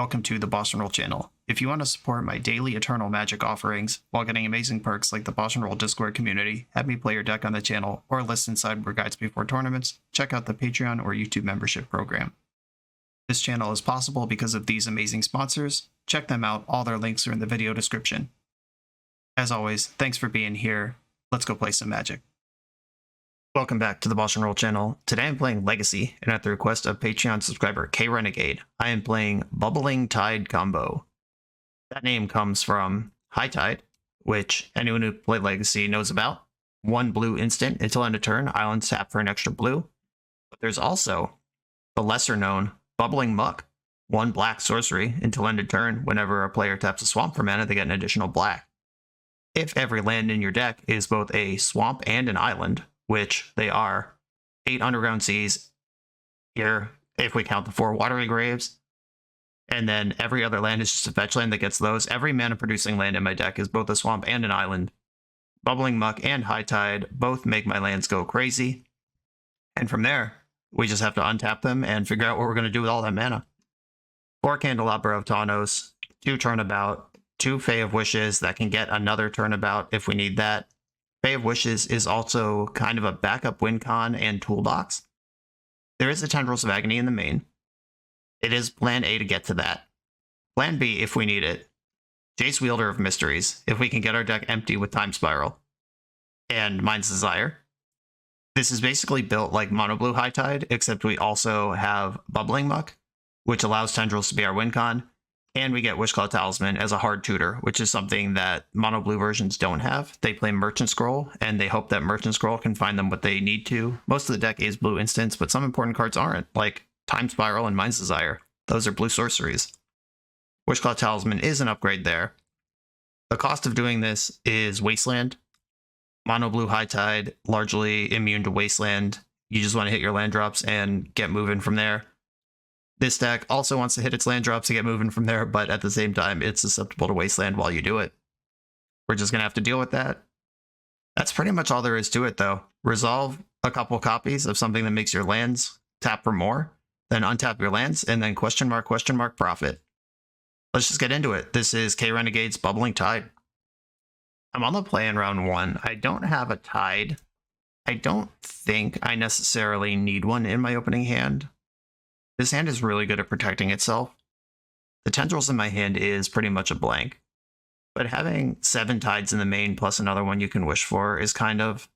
Welcome to the BoshNRoll channel. If you want to support my daily Eternal Magic offerings while getting amazing perks like the BoshNRoll Discord community, have me play your deck on the channel, or listen sideboard guides before tournaments, check out the Patreon or YouTube membership program. This channel is possible because of these amazing sponsors. Check them out, all their links are in the video description. As always, thanks for being here. Let's go play some Magic. Welcome back to the BoshNRoll channel. Today I'm playing Legacy, and at the request of Patreon subscriber K Renegade, I am playing Bubbling Tide combo. That name comes from High Tide, which anyone who played Legacy knows about. 1 blue instant until end of turn, island tap for an extra blue. But there's also the lesser known Bubbling Muck, 1 black sorcery until end of turn. Whenever a player taps a swamp for mana, they get an additional black. If every land in your deck is both a swamp and an island, which they are, 8 underground seas here, if we count the 4 watery graves, and then every other land is just a fetch land that gets those. Every mana producing land in my deck is both a swamp and an island. Bubbling Muck and High Tide both make my lands go crazy, and from there, we just have to untap them and figure out what we're going to do with all that mana. 4 Candelabra of Tawnos, 2 Turnabout, 2 Fae of Wishes that can get another Turnabout if we need that. Fae of Wishes is also kind of a backup win con and toolbox. There is a Tendrils of Agony in the main. It is plan A to get to that. Plan B, if we need it, Jace Wielder of Mysteries, if we can get our deck empty with Time Spiral and Mind's Desire. This is basically built like Mono Blue High Tide, except we also have Bubbling Muck, which allows Tendrils to be our win con. And we get Wishclaw Talisman as a hard tutor, which is something that mono blue versions don't have. They play Merchant Scroll, and they hope that Merchant Scroll can find them what they need to. Most of the deck is blue instants, but some important cards aren't, like Time Spiral and Mind's Desire. Those are blue sorceries. Wishclaw Talisman is an upgrade there. The cost of doing this is Wasteland. Mono blue High Tide, largely immune to Wasteland. You just want to hit your land drops and get moving from there. This deck also wants to hit its land drops to get moving from there, but at the same time, it's susceptible to Wasteland while you do it. We're just going to have to deal with that. That's pretty much all there is to it, though. Resolve a couple copies of something that makes your lands tap for more, then untap your lands, and then question mark, profit. Let's just get into it. This is K Renegade's Bubbling Tide. I'm on the play in round 1. I don't have a Tide. I don't think I necessarily need one in my opening hand. This hand is really good at protecting itself. The Tendrils in my hand is pretty much a blank, but having 7 Tides in the main plus another one you can wish for is kind of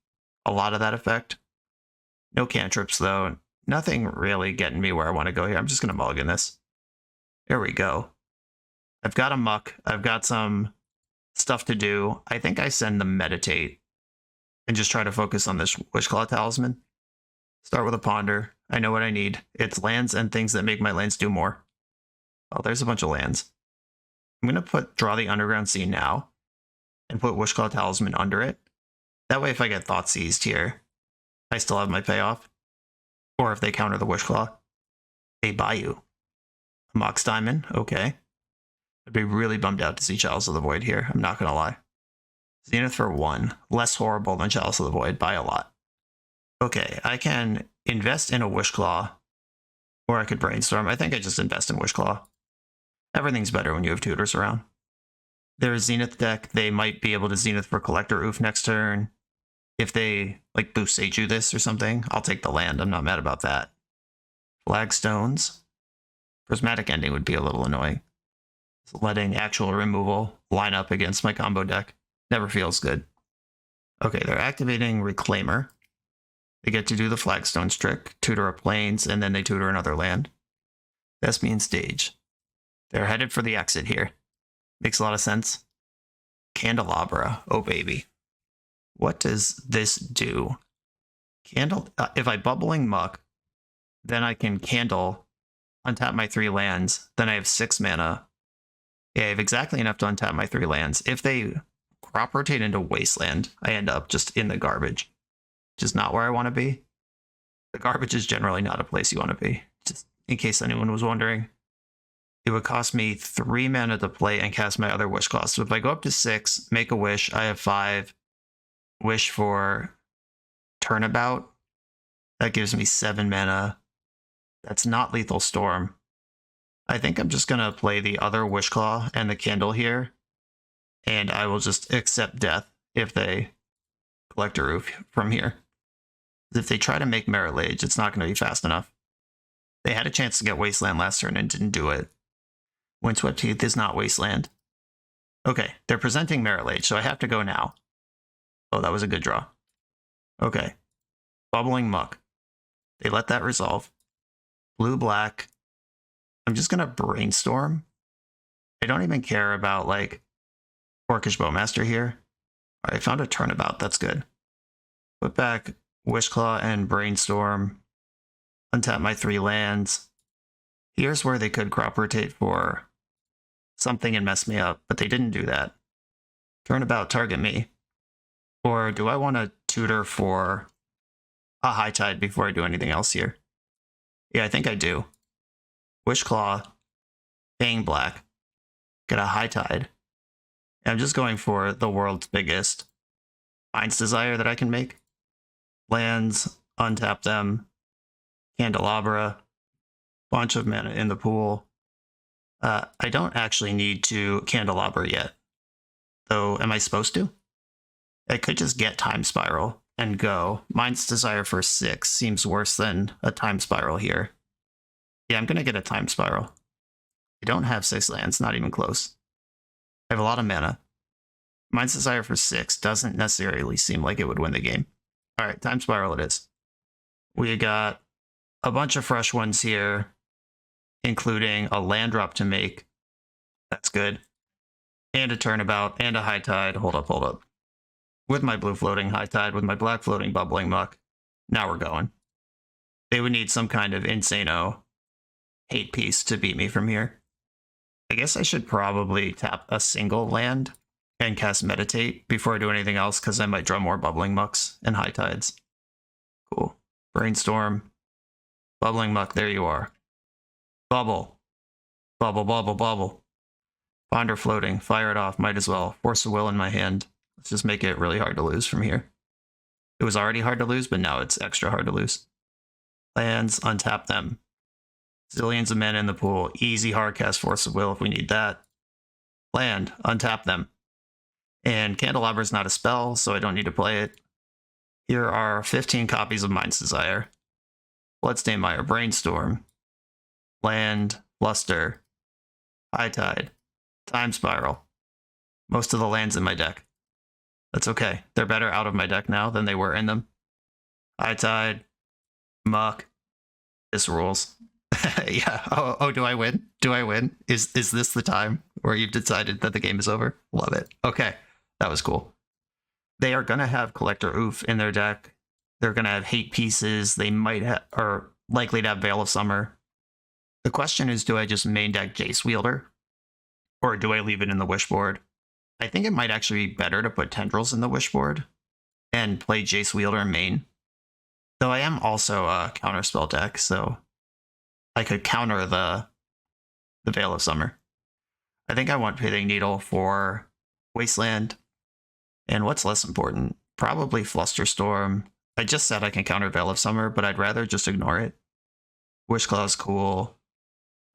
a lot of that effect. No cantrips though, nothing really getting me where I want to go here. I'm just going to mulligan this. There we go. I've got a Muck, I've got some stuff to do. I think I send the Meditate and just try to focus on this Wishclaw Talisman. Start with a Ponder. I know what I need. It's lands and things that make my lands do more. Oh, there's a bunch of lands. I'm going to draw the Underground Sea now and put Wishclaw Talisman under it. That way if I get Thought Seized here, I still have my payoff. Or if they counter the Wishclaw, a Bayou. A Mox Diamond, okay. I'd be really bummed out to see Chalice of the Void here, I'm not going to lie. Zenith for 1, less horrible than Chalice of the Void by a lot. Okay, I can invest in a Wishclaw, or I could brainstorm. I think I just invest in Wishclaw. Everything's better when you have tutors around. Their Zenith deck, they might be able to Zenith for Collector Oof next turn. If they, like, boost Seiju this or something, I'll take the land. I'm not mad about that. Flagstones. Prismatic Ending would be a little annoying. Letting actual removal line up against my combo deck never feels good. Okay, they're activating Reclaimer. They get to do the Flagstones trick, tutor a Plains, and then they tutor another land. Thespian Stage. They're headed for the exit here. Makes a lot of sense. Candelabra. Oh, baby. What does this do? If I Bubbling Muck, then I can Candle, untap my 3 lands, then I have 6 mana. Yeah, I have exactly enough to untap my 3 lands. If they crop rotate into Wasteland, I end up just in the garbage. Which is not where I want to be. The garbage is generally not a place you want to be, just in case anyone was wondering. It would cost me 3 mana to play and cast my other Wishclaw. So if I go up to 6, make a wish, I have 5, wish for Turnabout. That gives me 7 mana. That's not Lethal Storm. I think I'm just going to play the other Wishclaw and the Candle here, and I will just accept death if they collect a roof from here. If they try to make Merit Lage, it's not going to be fast enough. They had a chance to get Wasteland last turn and didn't do it. Windswept Heath is not Wasteland. Okay, they're presenting Merit Lage, so I have to go now. Oh, that was a good draw. Okay. Bubbling Muck. They let that resolve. Blue-black. I'm just going to Brainstorm. I don't even care about, like, Orcish Bowmaster here. All right, I found a Turnabout. That's good. Put back Wishclaw and Brainstorm. Untap my 3 lands. Here's where they could crop rotate for something and mess me up, but they didn't do that. Turnabout, target me. Or do I want to tutor for a High Tide before I do anything else here? Yeah, I think I do. Wishclaw, paying black, get a High Tide. And I'm just going for the world's biggest Mind's Desire that I can make. Lands, untap them, Candelabra, bunch of mana in the pool. I don't actually need to Candelabra yet, though. Am I supposed to? I could just get Time Spiral and go. Mind's Desire for 6 seems worse than a Time Spiral here. Yeah, I'm going to get a Time Spiral. I don't have 6 lands, not even close. I have a lot of mana. Mind's Desire for 6 doesn't necessarily seem like it would win the game. All right, Time Spiral it is. We got a bunch of fresh ones here, including a land drop to make. That's good. And a Turnabout, and a High Tide. Hold up. With my blue floating High Tide, with my black floating Bubbling Muck. Now we're going. They would need some kind of insano hate piece to beat me from here. I guess I should probably tap a single land and cast Meditate before I do anything else, because I might draw more Bubbling Mucks and High Tides. Cool. Brainstorm. Bubbling Muck, there you are. Bubble. Bubble. Ponder floating. Fire it off. Might as well. Force of Will in my hand. Let's just make it really hard to lose from here. It was already hard to lose, but now it's extra hard to lose. Lands, untap them. Zillions of men in the pool. Easy hard cast Force of Will if we need that. Land, untap them. And Candelabra is not a spell, so I don't need to play it. Here are 15 copies of Mind's Desire. Bloodstained Mire, Brainstorm. Land, Luster. High Tide. Time Spiral. Most of the lands in my deck. That's okay. They're better out of my deck now than they were in them. High Tide. Muck. This rules. Yeah. Oh, do I win? Is this the time where you've decided that the game is over? Love it. Okay. That was cool. They are going to have Collector Oof in their deck. They're going to have hate pieces. They might have, or likely to have Veil of Summer. The question is, do I just main deck Jace Wielder? Or do I leave it in the Wishboard? I think it might actually be better to put Tendrils in the Wishboard and play Jace Wielder in main. Though I am also a counterspell deck, so I could counter the Veil of Summer. I think I want Pithing Needle for Wasteland. And what's less important? Probably Flusterstorm. I just said I can counter Veil of Summer, but I'd rather just ignore it. Wishclaw's cool.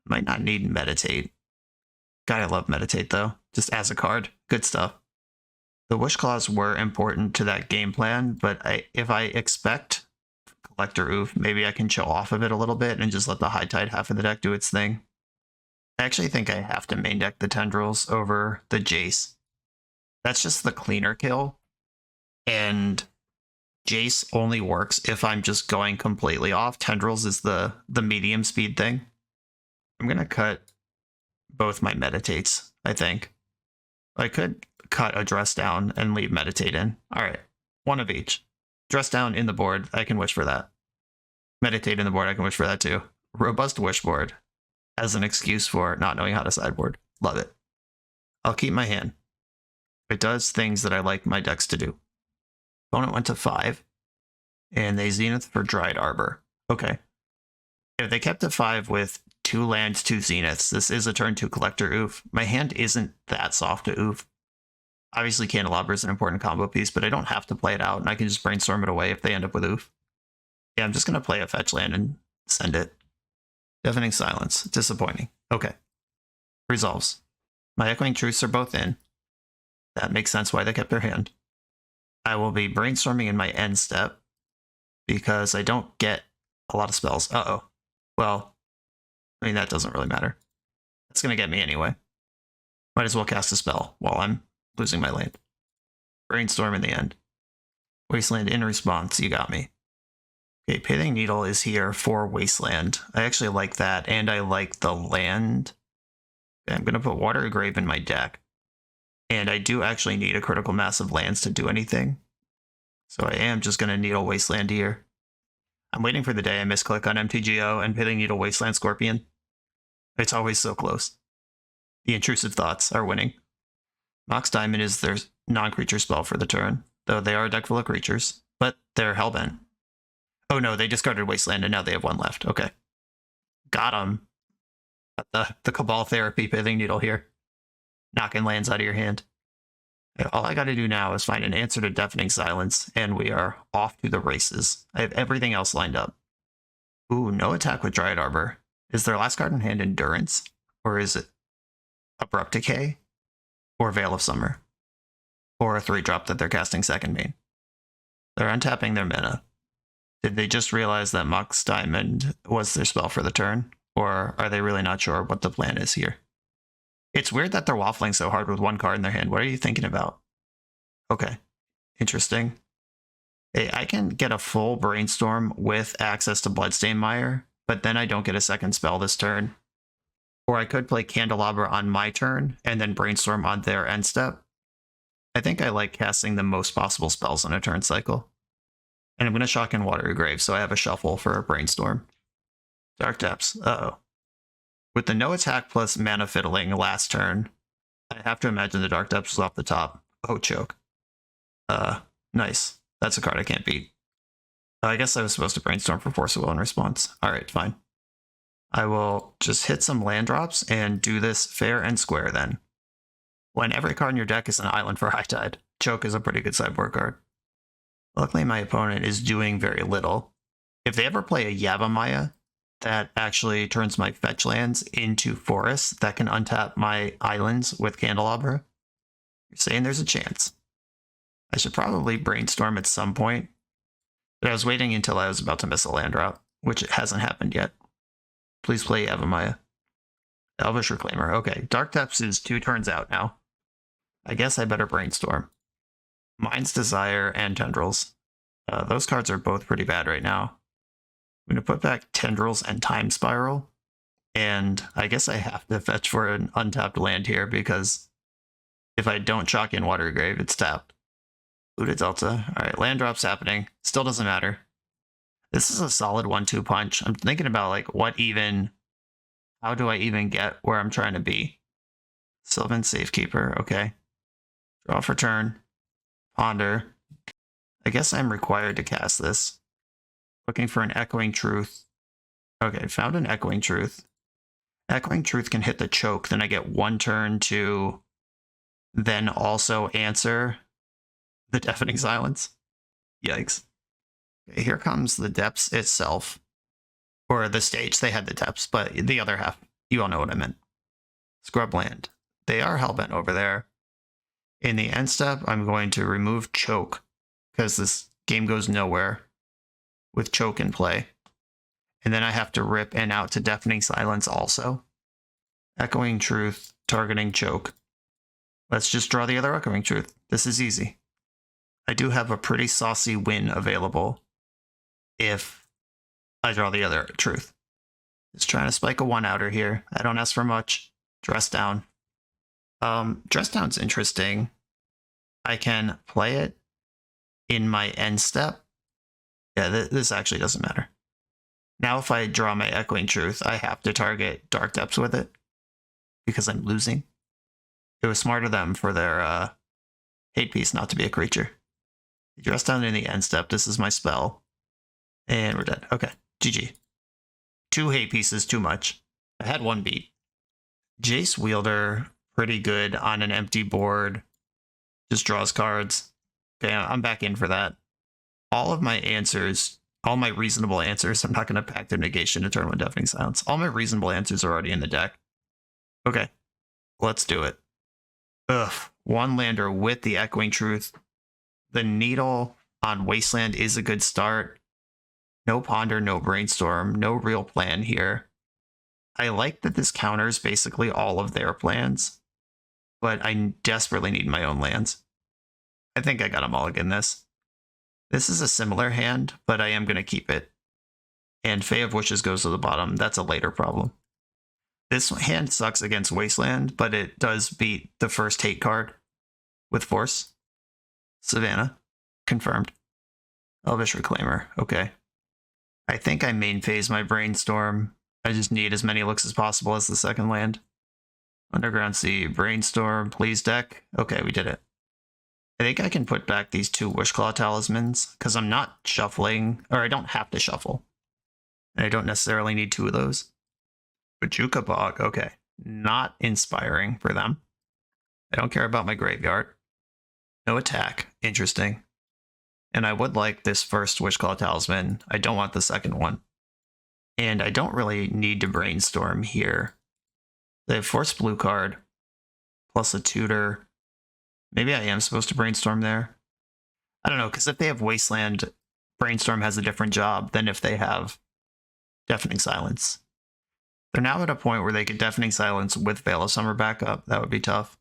Might not need Meditate. God, I love Meditate, though. Just as a card. Good stuff. The Wishclaws were important to that game plan, but if I expect Collector Oof, maybe I can chill off of it a little bit and just let the High Tide half of the deck do its thing. I actually think I have to main deck the Tendrils over the Jace. That's just the cleaner kill. And Jace only works if I'm just going completely off. Tendrils is the medium speed thing. I'm going to cut both my Meditates, I think. I could cut a Dress Down and leave Meditate in. All right, one of each. Dress Down in the board, I can wish for that. Meditate in the board, I can wish for that too. Robust Wishboard as an excuse for not knowing how to sideboard. Love it. I'll keep my hand. It does things that I like my decks to do. Opponent went to 5, and they Zenith for Dried Arbor. Okay. If they kept at 5 with 2 lands, 2 Zeniths, this is a turn 2 Collector Oof. My hand isn't that soft to Oof. Obviously, Candelabra is an important combo piece, but I don't have to play it out, and I can just Brainstorm it away if they end up with Oof. Yeah, I'm just going to play a fetch land and send it. Deafening Silence. Disappointing. Okay. Resolves. My Echoing Truths are both in. That makes sense why they kept their hand. I will be brainstorming in my end step because I don't get a lot of spells. Uh-oh. Well, I mean, that doesn't really matter. That's going to get me anyway. Might as well cast a spell while I'm losing my land. Brainstorm in the end. Wasteland in response, you got me. Okay, Pithing Needle is here for Wasteland. I actually like that, and I like the land. Okay, I'm going to put Watery Grave in my deck. And I do actually need a critical mass of lands to do anything. So I am just going to Needle Wasteland here. I'm waiting for the day I misclick on MTGO and Pithing Needle Wasteland Scorpion. It's always so close. The intrusive thoughts are winning. Mox Diamond is their non-creature spell for the turn, though they are a deck full of creatures, but they're hellbent. Oh no, they discarded Wasteland and now they have one left. Okay. Got them. The Cabal Therapy Pithing Needle here. Knocking lands out of your hand. All I gotta do now is find an answer to Deafening Silence, and we are off to the races. I have everything else lined up. Ooh, no attack with Dryad Arbor. Is their last card in hand Endurance? Or is it Abrupt Decay? Or Veil of Summer? Or a 3-drop that they're casting second main? They're untapping their mana. Did they just realize that Mox Diamond was their spell for the turn? Or are they really not sure what the plan is here? It's weird that they're waffling so hard with one card in their hand. What are you thinking about? Okay. Interesting. Hey, I can get a full Brainstorm with access to Bloodstain Mire, but then I don't get a second spell this turn. Or I could play Candelabra on my turn and then Brainstorm on their end step. I think I like casting the most possible spells on a turn cycle. And I'm going to shock in Watery Grave, so I have a shuffle for a Brainstorm. Dark Depths. Uh-oh. With the no attack plus mana fiddling last turn, I have to imagine the Dark Depths was off the top. Oh, choke. Nice. That's a card I can't beat. I guess I was supposed to Brainstorm for Force of Will in response. Alright, fine. I will just hit some land drops and do this fair and square then. When every card in your deck is an island for High Tide, Choke is a pretty good sideboard card. Luckily, my opponent is doing very little. If they ever play a Yavimaya, that actually turns my fetch lands into forests that can untap my islands with Candelabra, you're saying there's a chance. I should probably Brainstorm at some point, but I was waiting until I was about to miss a land drop, which hasn't happened yet. Please play Yavimaya. Elvish Reclaimer. Okay, Dark Depths is 2 turns out now. I guess I better Brainstorm. Mind's Desire and Tendrils. Those cards are both pretty bad right now. I'm going to put back Tendrils and Time Spiral, and I guess I have to fetch for an untapped land here, because if I don't chalk in Watery Grave, it's tapped. Looted Delta. Alright, land drop's happening. Still doesn't matter. This is a solid 1-2 punch. I'm thinking about, like, how do I even get where I'm trying to be? Sylvan Safekeeper, okay. Draw for turn. Ponder. I guess I'm required to cast this. Looking for an Echoing Truth. Okay, found an Echoing Truth. Echoing Truth can hit the choke, then I get 1 turn to then also answer the Deafening Silence. Yikes. Okay, here comes the Depths itself. Or the stage. They had the Depths, but the other half, you all know what I meant. Scrubland. They are hellbent over there. In the end step, I'm going to remove Choke, because this game goes nowhere with Choke in play. And then I have to rip in out to Deafening Silence also. Echoing Truth, targeting Choke. Let's just draw the other Echoing Truth. This is easy. I do have a pretty saucy win available if I draw the other Truth. Just trying to spike a 1-outer here. I don't ask for much. Dress Down. Dress Down's interesting. I can play it in my end step. Yeah, this actually doesn't matter. Now if I draw my Echoing Truth, I have to target Dark Depths with it, because I'm losing. It was smart of them for their hate piece not to be a creature. Dress Down in the end step. This is my spell. And we're dead. Okay, GG. 2 hate pieces, too much. I had 1 beat. Jace Wielder, pretty good on an empty board. Just draws cards. Okay, I'm back in for that. All of my answers, all my reasonable answers, I'm not going to pack their negation to turn 1 Deafening Silence. All my reasonable answers are already in the deck. Okay, let's do it. Ugh, one lander with the Echoing Truth. The Needle on Wasteland is a good start. No Ponder, no Brainstorm, no real plan here. I like that this counters basically all of their plans, but I desperately need my own lands. I think I got a mulligan this. This is a similar hand, but I am going to keep it. And Fae of Wishes goes to the bottom. That's a later problem. This hand sucks against Wasteland, but it does beat the first hate card with Force. Savannah. Confirmed. Elvish Reclaimer. Okay. I think I main phase my Brainstorm. I just need as many looks as possible as the second land. Underground Sea, Brainstorm, please deck. Okay, we did it. I think I can put back these 2 Wishclaw Talismans, because I'm not shuffling, or I don't have to shuffle. And I don't necessarily need 2 of those. Bajuka Bog, okay. Not inspiring for them. I don't care about my graveyard. No attack, interesting. And I would like this first Wishclaw Talisman. I don't want the second one. And I don't really need to Brainstorm here. They have Force Blue card, plus a Tutor. Maybe I am supposed to Brainstorm there. I don't know, because if they have Wasteland, Brainstorm has a different job than if they have Deafening Silence. They're now at a point where they could Deafening Silence with Veil of Summer backup. That would be tough.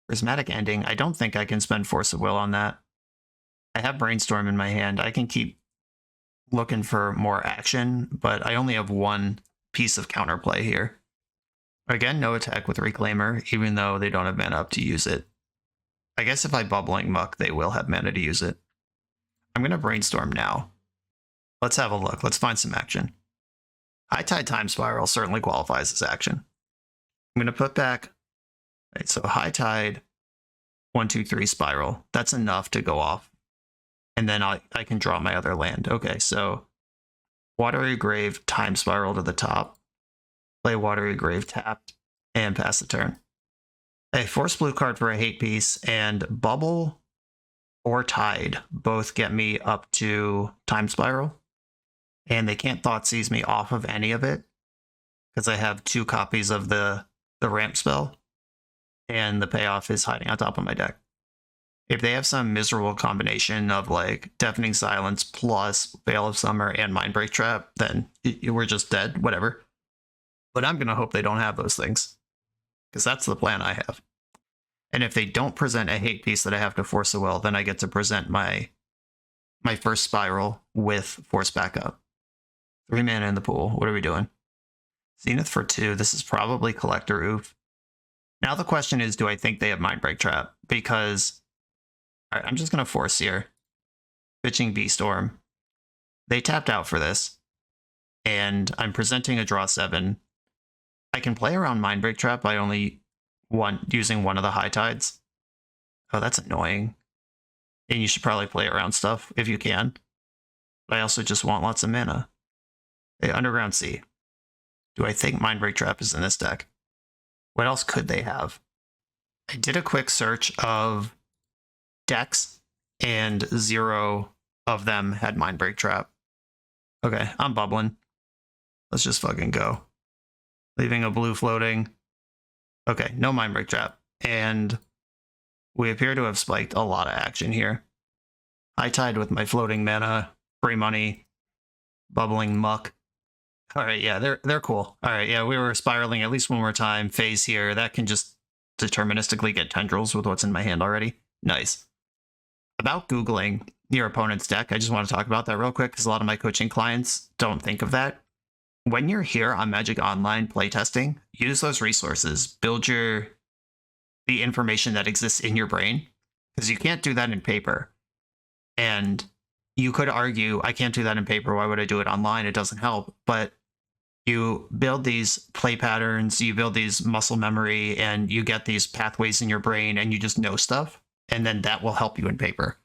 Prismatic Ending, I don't think I can spend Force of Will on that. I have Brainstorm in my hand. I can keep looking for more action, but I only have 1 piece of counterplay here. Again, no attack with Reclaimer, even though they don't have mana up to use it. I guess if I Bubbling Muck, they will have mana to use it. I'm going to Brainstorm now. Let's have a look. Let's find some action. High Tide Time Spiral certainly qualifies as action. I'm going to put back... Right, so High Tide, 1, 2, 3 Spiral. That's enough to go off. And then I can draw my other land. Okay, so Watery Grave, Time Spiral to the top. Play Watery Grave tapped, and pass the turn. A Force Blue card for a hate piece, and Bubble or Tide both get me up to Time Spiral. And they can't Thoughtseize me off of any of it, because I have 2 copies of the ramp spell, and the payoff is hiding on top of my deck. If they have some miserable combination of like Deafening Silence plus Veil of Summer and Mindbreak Trap, then we're just dead, whatever. But I'm going to hope they don't have those things, because that's the plan I have. And if they don't present a hate piece that I have to Force a Will, then I get to present my first Spiral with Force backup. 3 mana in the pool. What are we doing? Zenith for 2. This is probably Collector Oof. Now the question is, do I think they have Mindbreak Trap? Because all right, I'm just going to Force here. Pitching B-Storm. They tapped out for this. And I'm presenting a draw 7. I can play around Mindbreak Trap by only using 1 of the High Tides. Oh, that's annoying. And you should probably play around stuff if you can. But I also just want lots of mana. Hey, Underground Sea. Do I think Mindbreak Trap is in this deck? What else could they have? I did a quick search of decks, and 0 of them had Mindbreak Trap. Okay, I'm bubbling. Let's just fucking go. Leaving a blue floating. Okay, no Mindbreak Trap. And we appear to have spiked a lot of action here. High Tide with my floating mana, free money, Bubbling Muck. Alright, yeah, they're cool. Alright, yeah, we were spiraling at least one more time. Phase here, that can just deterministically get tendrils with what's in my hand already. Nice. About Googling your opponent's deck, I just want to talk about that real quick, because a lot of my coaching clients don't think of that. When you're here on Magic Online playtesting, use those resources. Build the information that exists in your brain, because you can't do that in paper. And you could argue, I can't do that in paper, why would I do it online? It doesn't help. But you build these play patterns, you build these muscle memory, and you get these pathways in your brain, and you just know stuff, and then that will help you in paper.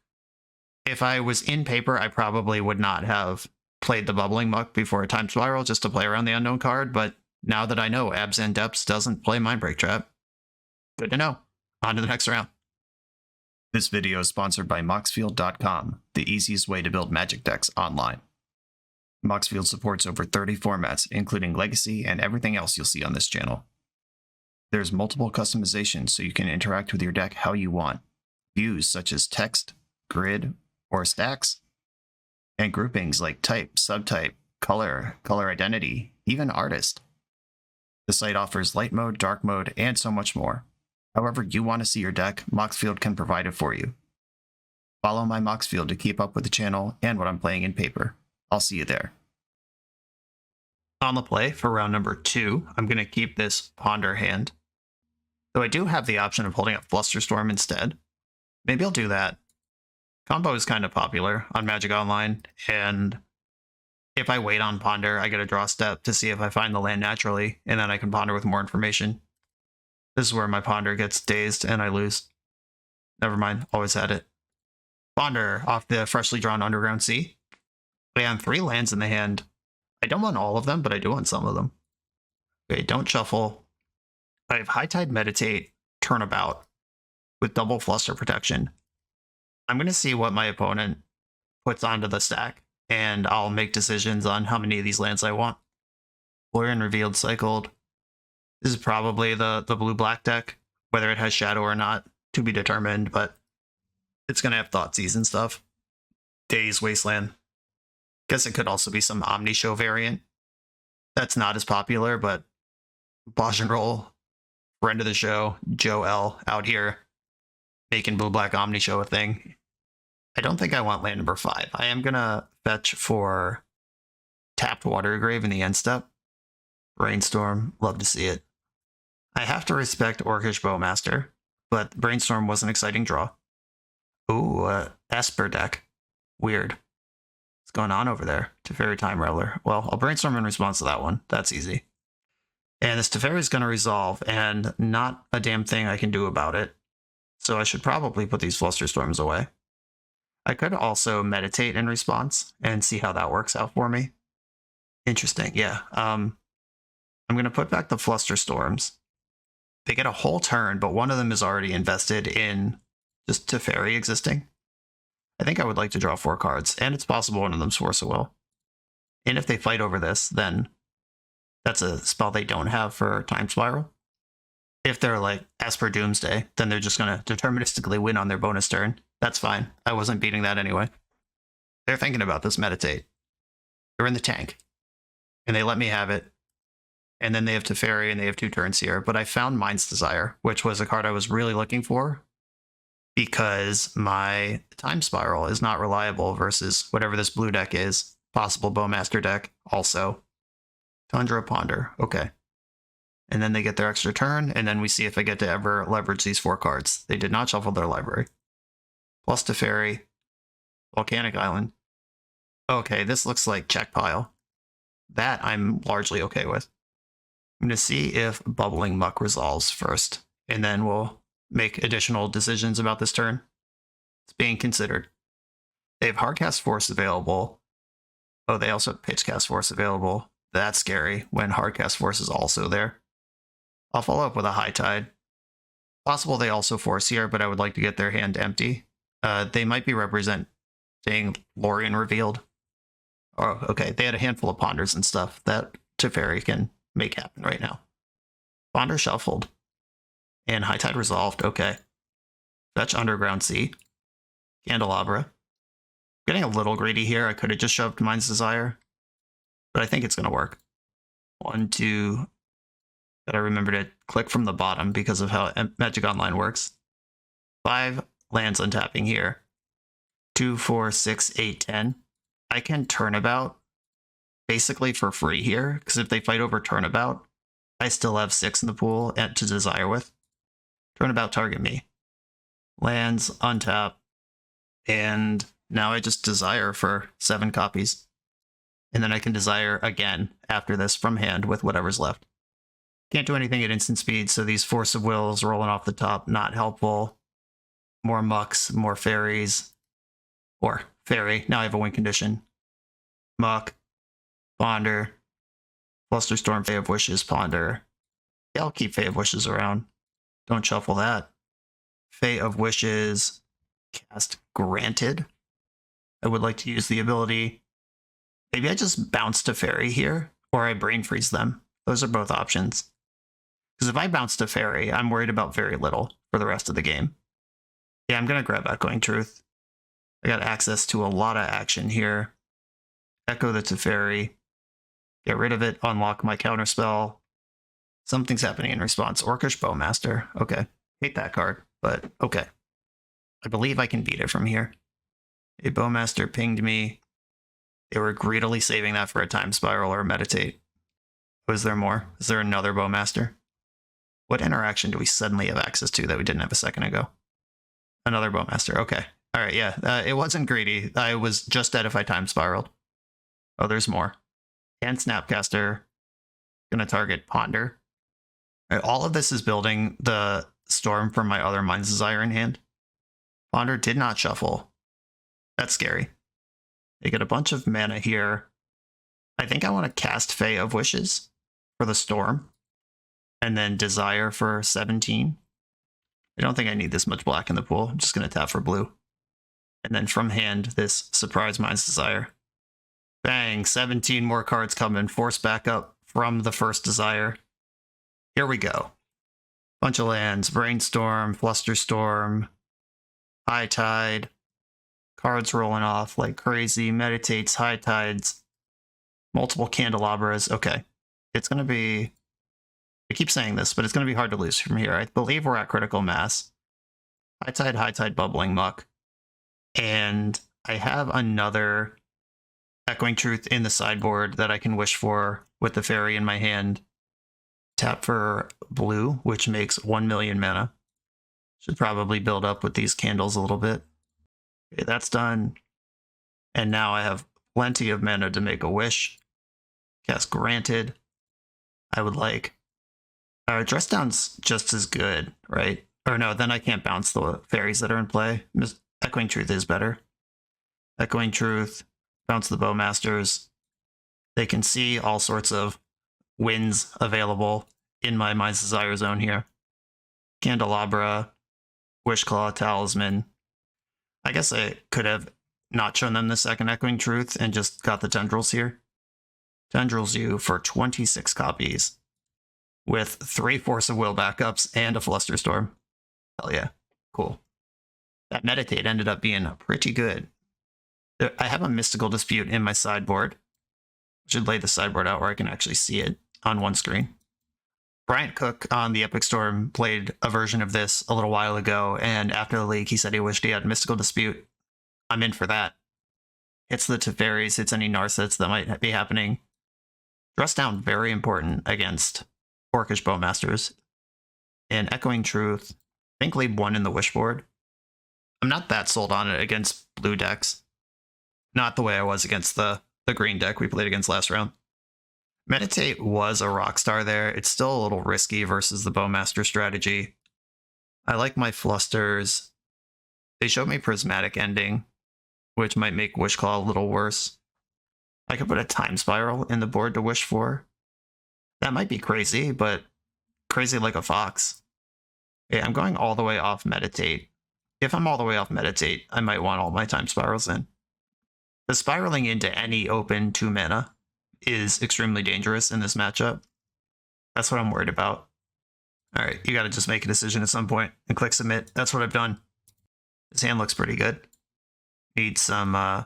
If I was in paper, I probably would not have played the Bubbling Muck before a Time Spiral just to play around the unknown card, but now that I know Abs and Depths doesn't play Mindbreak Trap, good to know. On to the next round. This video is sponsored by Moxfield.com, the easiest way to build Magic decks online. Moxfield supports over 30 formats, including Legacy and everything else you'll see on this channel. There's multiple customizations so you can interact with your deck how you want. Views such as text, grid, or stacks, and groupings like type, subtype, color, color identity, even artist. The site offers light mode, dark mode, and so much more. However you want to see your deck, Moxfield can provide it for you. Follow my Moxfield to keep up with the channel and what I'm playing in paper. I'll see you there. On the play for round number 2, I'm going to keep this Ponder hand. Though I do have the option of holding up Flusterstorm instead. Maybe I'll do that. Combo is kind of popular on Magic Online, and if I wait on Ponder, I get a draw step to see if I find the land naturally, and then I can Ponder with more information. This is where my Ponder gets dazed and I lose. Never mind, always had it. Ponder off the freshly drawn Underground Sea. And 3 lands in the hand. I don't want all of them, but I do want some of them. Okay, don't shuffle. I have High Tide Meditate, Turnabout, with double Fluster Protection. I'm going to see what my opponent puts onto the stack, and I'll make decisions on how many of these lands I want. Florian Revealed cycled. This is probably the blue-black deck, whether it has Shadow or not, to be determined, but it's going to have Thoughtseize and stuff. Daze Wasteland. Guess it could also be some Omni-Show variant. That's not as popular, but BoshNRoll, friend of the show, Joe L, out here making blue-black Omni-Show a thing. I don't think I want land number 5. I am going to fetch for tapped Watergrave in the end step. Brainstorm, love to see it. I have to respect Orcish Bowmaster, but Brainstorm was an exciting draw. Ooh, Esper deck. Weird. What's going on over there? Teferi Time Rattler. Well, I'll Brainstorm in response to that one. That's easy. And this Teferi is going to resolve, and not a damn thing I can do about it. So I should probably put these Flusterstorms away. I could also meditate in response and see how that works out for me. Interesting, yeah. I'm going to put back the Flusterstorms. They get a whole turn, but one of them is already invested in just Teferi existing. I think I would like to draw 4 cards, and it's possible one of them's Force of Will. And if they fight over this, then that's a spell they don't have for Time Spiral. If they're like Esper Doomsday, then they're just going to deterministically win on their bonus turn. That's fine. I wasn't beating that anyway. They're thinking about this Meditate. They're in the tank. And they let me have it. And then they have Teferi, and they have 2 turns here. But I found Mind's Desire, which was a card I was really looking for, because my Time Spiral is not reliable versus whatever this blue deck is. Possible Bowmaster deck also. Tundra Ponder. Okay. And then they get their extra turn, and then we see if I get to ever leverage these 4 cards. They did not shuffle their library. Plus Teferi. Volcanic Island. Okay, this looks like check pile. That I'm largely okay with. I'm going to see if Bubbling Muck resolves first, and then we'll make additional decisions about this turn. It's being considered. They have Hardcast Force available. Oh, they also have Pitchcast Force available. That's scary when Hardcast Force is also there. I'll follow up with a High Tide. Possible they also force here, but I would like to get their hand empty. They might be representing Lorien Revealed. Oh, okay. They had a handful of Ponders and stuff that Teferi can make happen right now. Ponder shuffled. And High Tide resolved. Okay. Fetch Underground Sea. Candelabra. Getting a little greedy here. I could have just shoved Mind's Desire, but I think it's going to work. 1, 2. Gotta remember to click from the bottom because of how Magic Online works. 5 lands untapping here. 2, 4, 6, 8, 10. I can Turnabout basically for free here, because if they fight over Turnabout, I still have 6 in the pool to Desire with. Turnabout target me. Lands, untap, and now I just Desire for 7 copies. And then I can Desire again after this from hand with whatever's left. Can't do anything at instant speed, so these Force of Wills rolling off the top, not helpful. More Mucks, more Fairies. Or Fairy, now I have a win condition. Muck, Ponder, Flusterstorm, Fae of Wishes, Ponder. Yeah, I'll keep Fae of Wishes around. Don't shuffle that. Fae of Wishes, cast Granted. I would like to use the ability. Maybe I just bounce to Fairy here, or I Brain Freeze them. Those are both options. Because if I bounce to Fairy, I'm worried about very little for the rest of the game. Yeah, I'm going to grab Echoing Truth. I got access to a lot of action here. Echo the Teferi. Get rid of it, unlock my counterspell. Something's happening in response. Orcish Bowmaster. Okay. Hate that card, but okay. I believe I can beat it from here. A Bowmaster pinged me. They were greedily saving that for a Time Spiral or a Meditate. Was there more? Is there another Bowmaster? What interaction do we suddenly have access to that we didn't have a second ago? Another Bowmaster. Okay. All right, yeah. It wasn't greedy. I was just dead if I Time Spiraled. Oh, there's more. And Snapcaster. Gonna target Ponder. All right, all of this is building the Storm from my other Mind's Desire in hand. Ponder did not shuffle. That's scary. They get a bunch of mana here. I think I want to cast Fae of Wishes for the Storm. And then Desire for 17. I don't think I need this much black in the pool. I'm just going to tap for blue. And then from hand, this Surprise Mind's Desire. Bang, 17 more cards coming. Force back up from the first Desire. Here we go. Bunch of lands. Brainstorm, Flusterstorm, High Tide. Cards rolling off like crazy. Meditates, High Tides. Multiple Candelabras. Okay. It's going to be... I keep saying this, but it's going to be hard to lose from here. I believe we're at critical mass. High Tide, Bubbling Muck. And I have another Echoing Truth in the sideboard that I can wish for with the Fairy in my hand. Tap for blue, which makes 1 million mana. Should probably build up with these candles a little bit. Okay, that's done. And now I have plenty of mana to make a wish. Cast Granted. I would like... Dress Down's just as good, right? Or no, then I can't bounce the fairies that are in play. Echoing Truth is better. Echoing Truth, bounce the Bowmasters. They can see all sorts of wins available in my Mind's Desire zone here. Candelabra, Wishclaw, Talisman. I guess I could have not shown them the second Echoing Truth and just got the Tendrils here. Tendrils you for 26 copies. With 3 Force of Will backups and a Flusterstorm. Hell yeah. Cool. That Meditate ended up being pretty good. I have a Mystical Dispute in my sideboard. I should lay the sideboard out where I can actually see it on one screen. Bryant Cook on the Epic Storm played a version of this a little while ago, and after the league he said he wished he had Mystical Dispute. I'm in for that. Hits the Teferis, hits any Narsets that might be happening. Dress Down, very important against Orcish Bowmasters. And Echoing Truth, I think leave 1 in the Wishboard. I'm not that sold on it against blue decks. Not the way I was against the green deck we played against last round. Meditate was a rock star there. It's still a little risky versus the Bowmaster strategy. I like my Flusters. They showed me Prismatic Ending, which might make Wishclaw a little worse. I could put a Time Spiral in the board to wish for. That might be crazy, but crazy like a fox. Yeah, I'm going all the way off Meditate. If I'm all the way off Meditate, I might want all my Time Spirals in. The spiraling into any open 2 mana is extremely dangerous in this matchup. That's what I'm worried about. Alright, you gotta just make a decision at some point and click submit. That's what I've done. This hand looks pretty good. Need some High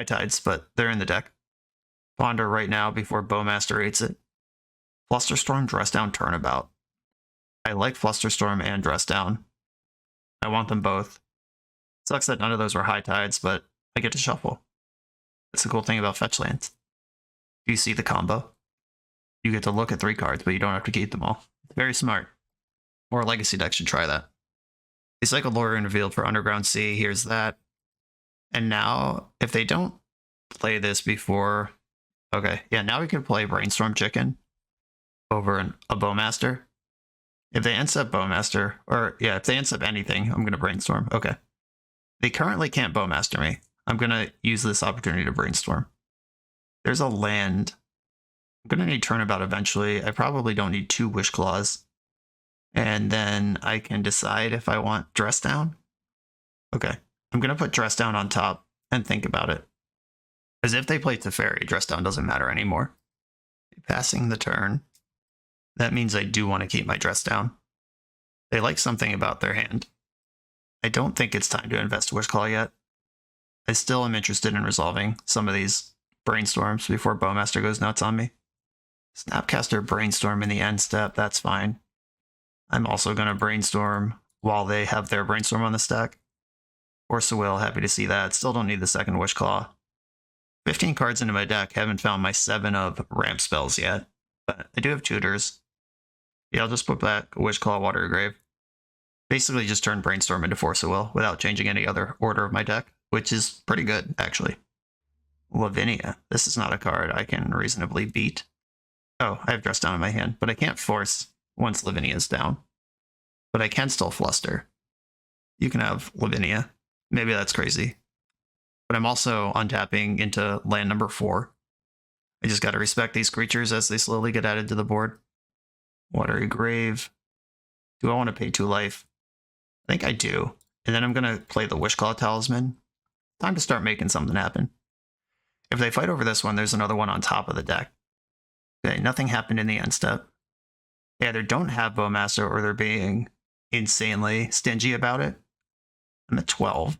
Tides, but they're in the deck. Ponder right now before Bowmaster eats it. Flusterstorm, Dress Down, Turnabout. I like Flusterstorm and Dress Down. I want them both. Sucks that none of those were High Tides, but I get to shuffle. That's the cool thing about fetch lands. Do you see the combo? You get to look at 3 cards, but you don't have to keep them all. It's very smart. More Legacy decks should try that. They cycled Lawyer and Revealed for Underground Sea. Here's that. And now, if they don't play this before... Okay, yeah, now we can play Brainstorm Chicken over a Bowmaster. If they end up Bowmaster, or yeah, if they end up anything, I'm going to Brainstorm. Okay. They currently can't Bowmaster me. I'm going to use this opportunity to Brainstorm. There's a land. I'm going to need Turnabout eventually. I probably don't need 2 Wishclaws. And then I can decide if I want Dress Down. Okay. I'm going to put Dress Down on top and think about it. Because if they play Teferi, Dress Down doesn't matter anymore. Passing the turn. That means I do want to keep my dress down. They like something about their hand. I don't think it's time to invest Wishclaw yet. I still am interested in resolving some of these brainstorms before Bowmaster goes nuts on me. Snapcaster Brainstorm in the end step, that's fine. I'm also going to Brainstorm while they have their Brainstorm on the stack. Force of Will, happy to see that. Still don't need the second Wishclaw. 15 cards into my deck, haven't found my 7 of ramp spells yet, but I do have tutors. Yeah, I'll just put back Wishclaw, Watergrave. Basically just turn Brainstorm into Force of Will without changing any other order of my deck, which is pretty good, actually. Lavinia. This is not a card I can reasonably beat. Oh, I have Dress Down in my hand, but I can't force once Lavinia is down. But I can still Fluster. You can have Lavinia. Maybe that's crazy. But I'm also untapping into land number 4. I just gotta respect these creatures as they slowly get added to the board. Watery Grave. Do I want to pay 2 life? I think I do. And then I'm gonna play the Wishclaw Talisman. Time to start making something happen. If they fight over this one, there's another one on top of the deck. Okay, nothing happened in the end step. They either don't have Bowmaster or they're being insanely stingy about it. I'm at 12.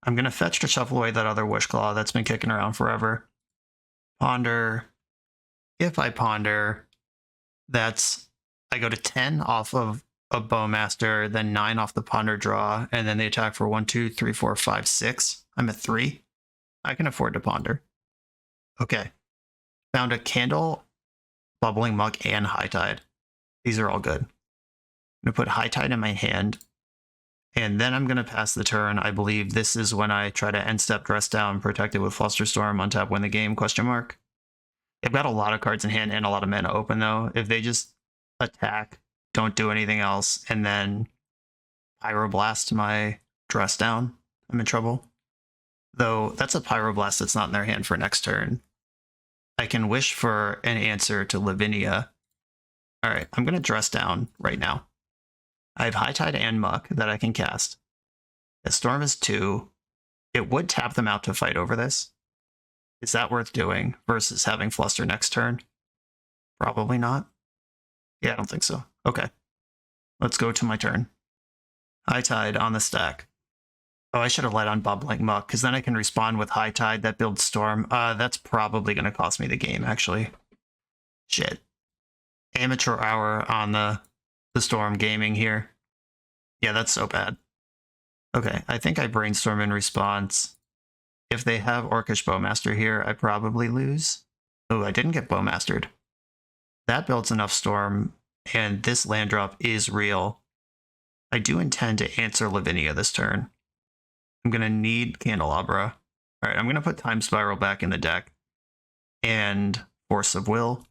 I'm going to fetch to shuffle away that other Wishclaw that's been kicking around forever. Ponder. If I ponder, I go to 10 off of a Bowmaster, then 9 off the ponder draw, and then they attack for 1, 2, 3, 4, 5, 6. I'm at 3. I can afford to ponder. Okay. Found a Candle, Bubbling Muck, and High Tide. These are all good. I'm going to put High Tide in my hand, and then I'm going to pass the turn. I believe this is when I try to end step Dress Down, protected with Flusterstorm, untap, win the game, question mark. They've got a lot of cards in hand and a lot of mana open, though. If they just attack, don't do anything else, and then Pyroblast my Dress Down, I'm in trouble. Though that's a Pyroblast that's not in their hand for next turn. I can wish for an answer to Lavinia. All right, I'm going to Dress Down right now. I have High Tide and Muck that I can cast. The Storm is 2. It would tap them out to fight over this. Is that worth doing versus having Fluster next turn? Probably not. Yeah, I don't think so. Okay. Let's go to my turn. High Tide on the stack. Oh, I should have led on Bubbling Muck, because then I can respond with High Tide that builds Storm. That's probably going to cost me the game, actually. Shit. Amateur hour on the Storm gaming here. Yeah, that's so bad. Okay, I think I Brainstorm in response. If they have Orcish Bowmaster here, I probably lose. Oh, I didn't get Bowmastered. That builds enough Storm, and this land drop is real. I do intend to answer Lavinia this turn. I'm going to need Candelabra. All right, I'm going to put Time Spiral back in the deck. And Force of Will.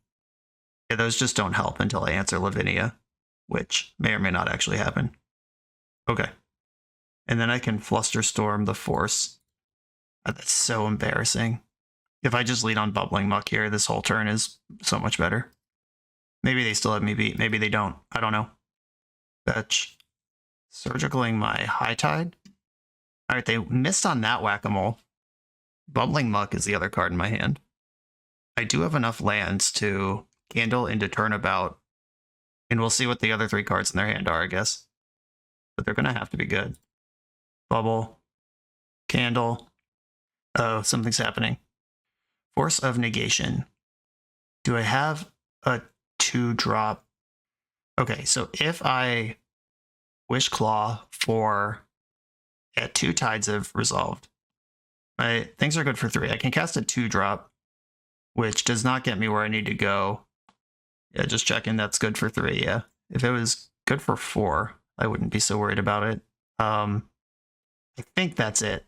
Yeah, those just don't help until I answer Lavinia, which may or may not actually happen. Okay. And then I can Flusterstorm the Force. That's so embarrassing. If I just lead on Bubbling Muck here, this whole turn is so much better. Maybe they still have me beat. Maybe they don't. I don't know. Fetch. Surgicaling my High Tide. All right, they missed on that Whack-A-Mole. Bubbling Muck is the other card in my hand. I do have enough lands to Candle into Turnabout, and we'll see what the other 3 cards in their hand are, I guess. But they're going to have to be good. Bubble. Candle. Oh, something's happening. Force of Negation. Do I have a 2-drop? Okay, so if I Wishclaw for... Yeah, 2 tides have resolved. Right, things are good for 3. I can cast a 2-drop, which does not get me where I need to go. Yeah, just checking that's good for 3, yeah. If it was good for 4, I wouldn't be so worried about it. I think that's it.